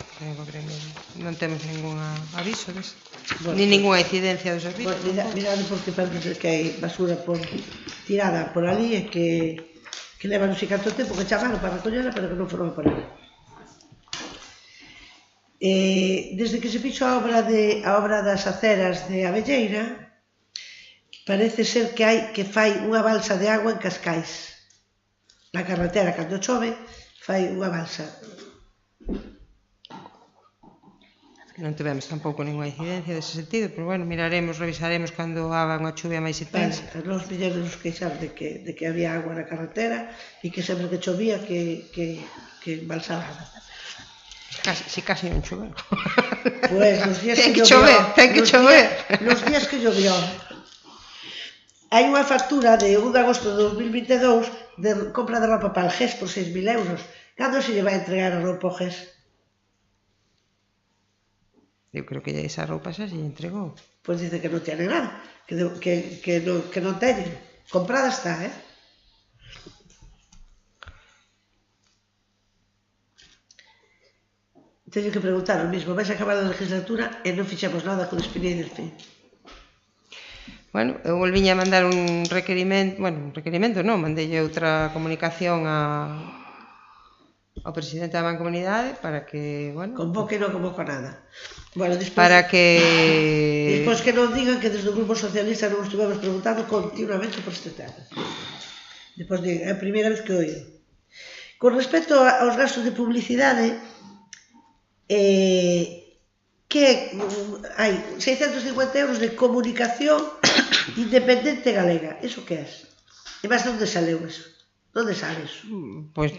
non temos ningún aviso deso. Bueno, Ni ninguna incidencia do servicio. Mirade porque parece que hai basura tirada por ali e que leva non sei canto tempo que chamaron para recollera, pero que non foron a por ela. Desde que se fixo a obra das aceras de Abelleira, parece ser que fai unha balsa de agua en Cascais. Na carretera, cando chove, fai unha balsa. Non tivemos tampouco ninguna incidencia dese sentido, pero bueno, revisaremos cando haga unha chuvia máis intensa. Nos viñeron nos queixar de que había agua na carretera e que sempre que chovía que embalsaba. Casi non choveu. Pues nos días que llovió. Ten que chover. Nos días que llovió. Hai unha factura de 1 de agosto de 2022 de compra de roupa para el GES por 6.000 euros. Cando se lle vai entregar a roupa ao GES? Eu creo que esa roupa xa se lle entregou. Pois dice que non tiene nada, que non teñen. Comprada está, Teño que preguntar o mismo. Vais a acabar a legislatura e non fixemos nada con Espiñei del Fin. Bueno, eu volviña a mandar un requerimento, non, mandei outra comunicación ao presidente da Mancomunidade para que, convoque e non convoca nada. Bueno, para que... Despois que non digan que desde o Grupo Socialista non estivemos preguntando continuamente por este tema. Despois digan, é a primeira vez que oigo. Con respecto aos gastos de publicidade, que hai 650 euros de comunicación independente galega. Iso que é? E máis onde saleu eso? Onde sale eso? Pois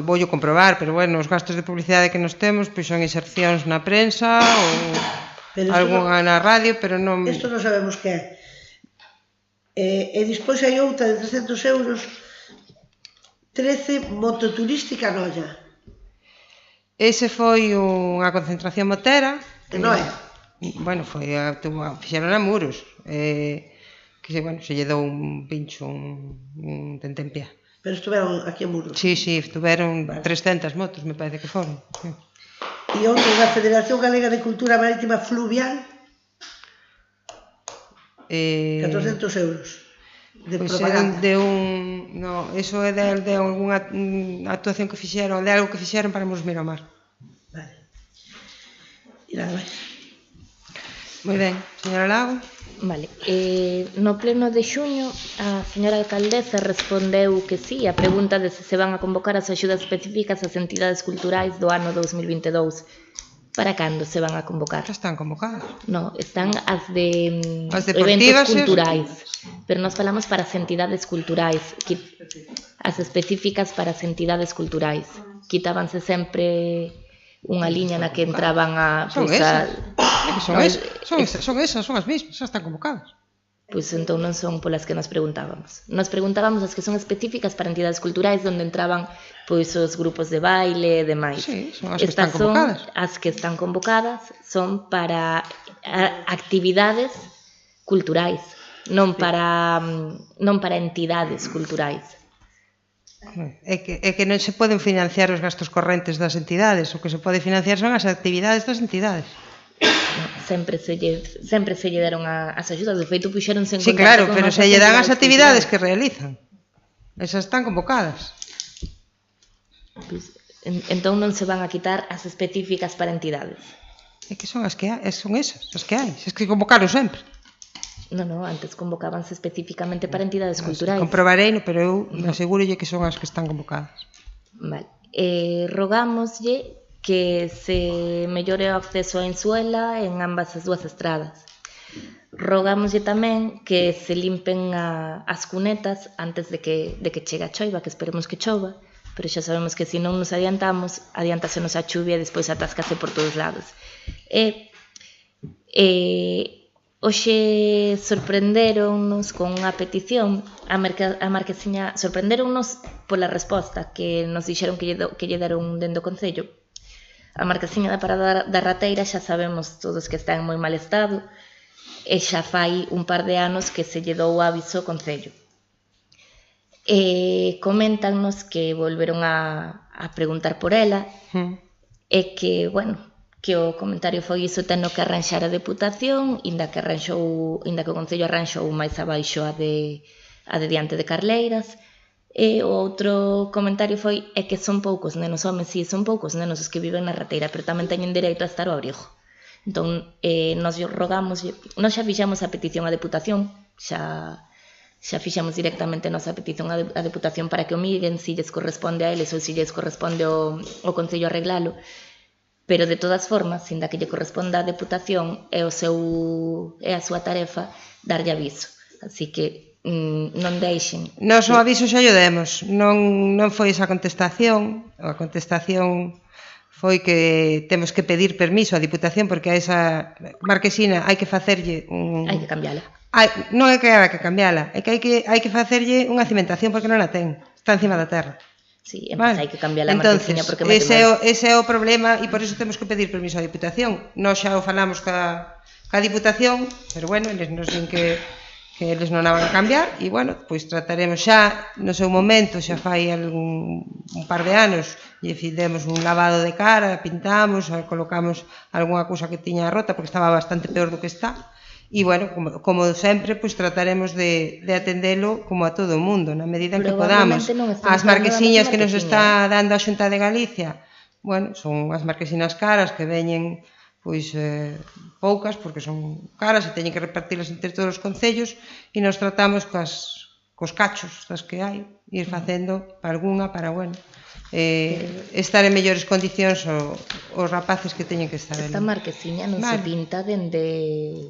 voulo comprobar, pero bueno, os gastos de publicidade que nos temos pois son insercións na prensa ou algunha na radio, pero non... Isto non sabemos que é. E despois hai outra de 300 euros 13 mototurística Noia. Ese foi unha concentración motera. Que non é? Bueno, fixeron a Muros. Que se lle dou un pincho, un tentempié. Pero estuveron aquí en Muros? Sí, estuveron 300 motos, me parece que foron. E outro da Federación Galega de Cultura Marítima Fluvial? 400 euros de propaganda. No, eso é de algunha actuación que fixeron, de algo que fixeron para Muros Miramar. Vale. E nada máis. Moi ben, señora Lago. Vale, no pleno de xuño a señora alcaldesa respondeu que sí a pregunta de se van a convocar as axudas específicas ás entidades culturais do ano 2022. Para cando se van a convocar? Xa están convocadas. No, están as de eventos culturais, pero nós falamos para as entidades culturais, as específicas para as entidades culturais. Quitábanse sempre unha liña na que entraban Son esas, son as mismas, xa están convocadas. Pois entón non son polas que nos preguntábamos. Nos preguntábamos as que son específicas para entidades culturais onde entraban pois os grupos de baile e demais. Sí, son as que están convocadas. As que están convocadas son para actividades culturais, non para entidades culturais. É que non se poden financiar os gastos correntes das entidades, o que se pode financiar son as actividades das entidades. Sempre se lle deron as axudas, de feito puxéronse en contacto. Sí, claro, pero se lle dan as actividades que realizan. Esas están convocadas. Pues, entón non se van a quitar as específicas para entidades. É que son as que hai, son esas, as que hai, es que convocaron sempre. No, antes convocábanse especificamente para entidades culturais. Comprobarei, pero eu asegurolle que son as que están convocadas. Vale. Rogámoslle que se mellore o acceso á Insuela en ambas as dúas estradas. Rogámoslle tamén que se limpen as cunetas antes de que chegue a choiva, que esperemos que chova, pero xa sabemos que se non nos adiantásenos a chuvia e despois atáscase por todos lados. Hoxe sorprenderonnos con unha petición a Marquesiña, sorprenderonnos pola resposta que nos dixeron que lle deron dende o Concello. A Marquesiña da Parada da Rateira xa sabemos todos que está en moi mal estado e xa fai un par de anos que se lle dou o aviso ao Concello. Coméntanos que volveron a preguntar por ela e que, bueno, que o comentario foi iso teno que arranxar a Deputación, inda que o Concello arranxou máis abaixo a de diante de Carleiras. E o outro comentario foi que son poucos nenos, home, si, son poucos nenos os que viven na rateira, pero tamén teñen dereito a estar ao abrigo. Entón, nos rogamos, nos xa fixamos a petición á Deputación, xa fixamos directamente a nosa petición á Deputación para que o miren, si lles corresponde a eles ou si lles corresponde ao Concello arreglalo, pero de todas formas, sinda que lle corresponda á Deputación, é a súa tarefa darlle aviso. Así que non deixen. Nos o aviso xa lle demos, non foi esa contestación, a contestación foi que temos que pedir permiso á Diputación porque a esa marquesina hai que facerlle Hai que cambiala. Non é que hai que cambiala, é que hai que facerlle unha cimentación porque non a ten, está encima da terra. Sí, hai que cambiar a marquesina porque ese é o problema e por iso temos que pedir permiso á Diputación. Nós xa o falamos ca Diputación, pero bueno, eles nos din que eles non a van a cambiar e, bueno, pois trataremos xa no seu momento, xa fai un par de anos e fizemos un lavado de cara, pintamos, colocamos algunha cousa que tiña rota porque estaba bastante peor do que está e, bueno, como sempre, pois trataremos de atendelo como a todo o mundo na medida en que podamos. As marquesiñas que nos está dando a Xunta de Galicia, bueno, son as marquesinas caras que veñen pois poucas, porque son caras e teñen que repartirlas entre todos os concellos e nos tratamos cos cachos das que hai, ir facendo para alguna, para, bueno, estar en mellores condicións os rapaces que teñen que estar ali. Esta marquesiña non se pinta dende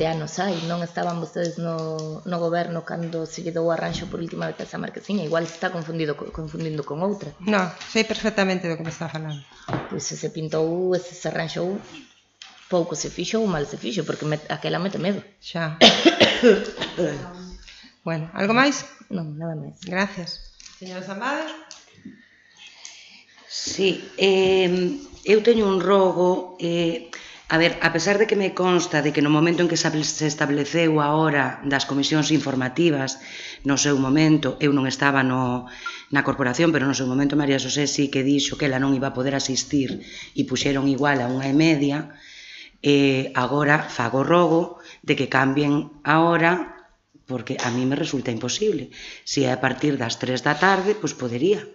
anos hai, non estaban vostedes no goberno cando se lle dou o arranxo por última vez a esa marquesiña, igual se está confundindo con outra. Non, sei perfectamente do que me está falando. Pois se pintou, se arranxou, pouco se fixo ou mal se fixo, porque aquela mete medo. Xa. Bueno, algo máis? Non, nada máis. Gracias. Señora Zambadas? Sí, eu teño un rogo, a ver, a pesar de que me consta de que no momento en que se estableceu a hora das comisións informativas, no seu momento, eu non estaba na corporación, pero no seu momento María Xosé sí que dixo que ela non iba a poder asistir e puxeron igual a 1:30, agora fago rogo de que cambien a hora, porque a mí me resulta imposible. Se é a partir das 3 da tarde, pois podería.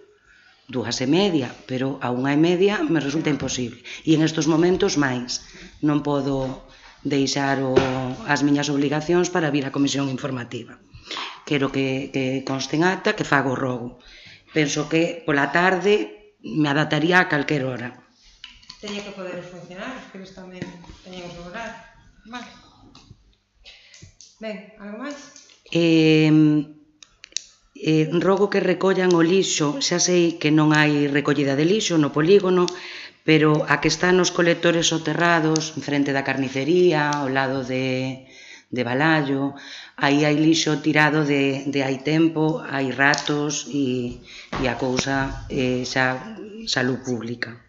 2:30, pero a 1:30 me resulta imposible. E en estos momentos máis. Non podo deixar as miñas obligacións para vir á comisión informativa. Quero que conste en acta que fago rogo. Penso que pola tarde me adaptaría a calquer hora. Teñen que poder funcionar, que eles tamén teñen o seu horario. Vale. Ben, algo máis? Rogo que recollan o lixo, xa sei que non hai recollida de lixo no polígono, pero a que está nos colectores soterrados, frente da carnicería, ao lado de Balallo, aí hai lixo tirado de hai tempo, hai ratos e a cousa xa salud pública.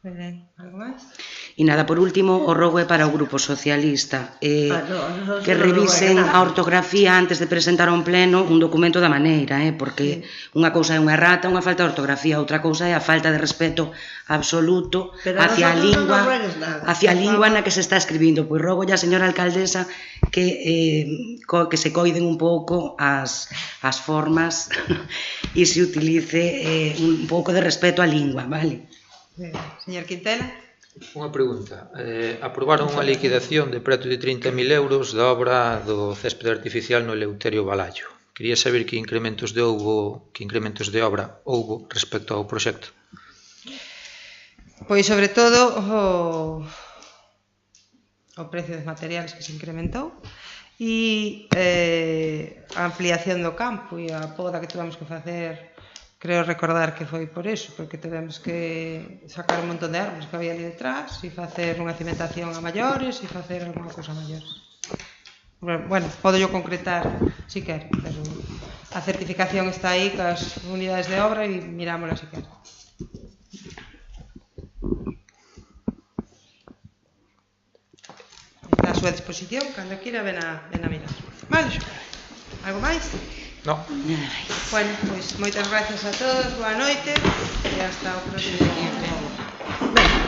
Ben, algo máis? E nada, por último, o rogo é para o Grupo Socialista, que revisen a ortografía antes de presentar a un pleno un documento da maneira, porque unha cousa é unha errata, unha falta de ortografía, outra cousa é a falta de respeto absoluto hacia a lingua na que se está escribindo. Pois rogo a señora alcaldesa que se coiden un pouco as formas e se utilice un pouco de respeto á lingua, vale? Señor Quintela? Unha pregunta. Aprobaron unha liquidación de preto de 30.000 euros da obra do céspede artificial no Eleuterio Balallo. Quería saber que incrementos de obra houbo respecto ao proxecto. Pois, sobre todo, o precio dos materiales que se incrementou e a ampliación do campo e a poda que tivemos que facer. Creo recordar que foi por eso, porque tivemos que sacar un montón de árboles que había ali detrás e facer unha cimentación a maiores e facer alguna cousa a maiores. Bueno, podo yo concretar si quer, pero a certificación está aí cas unidades de obra e mirámola si quer. Está súa disposición, cando quira ven a mirar. Vale, algo máis? No. Nada máis. Bueno, pois moitas gracias a todos, boa noite e hasta o próximo. Ben,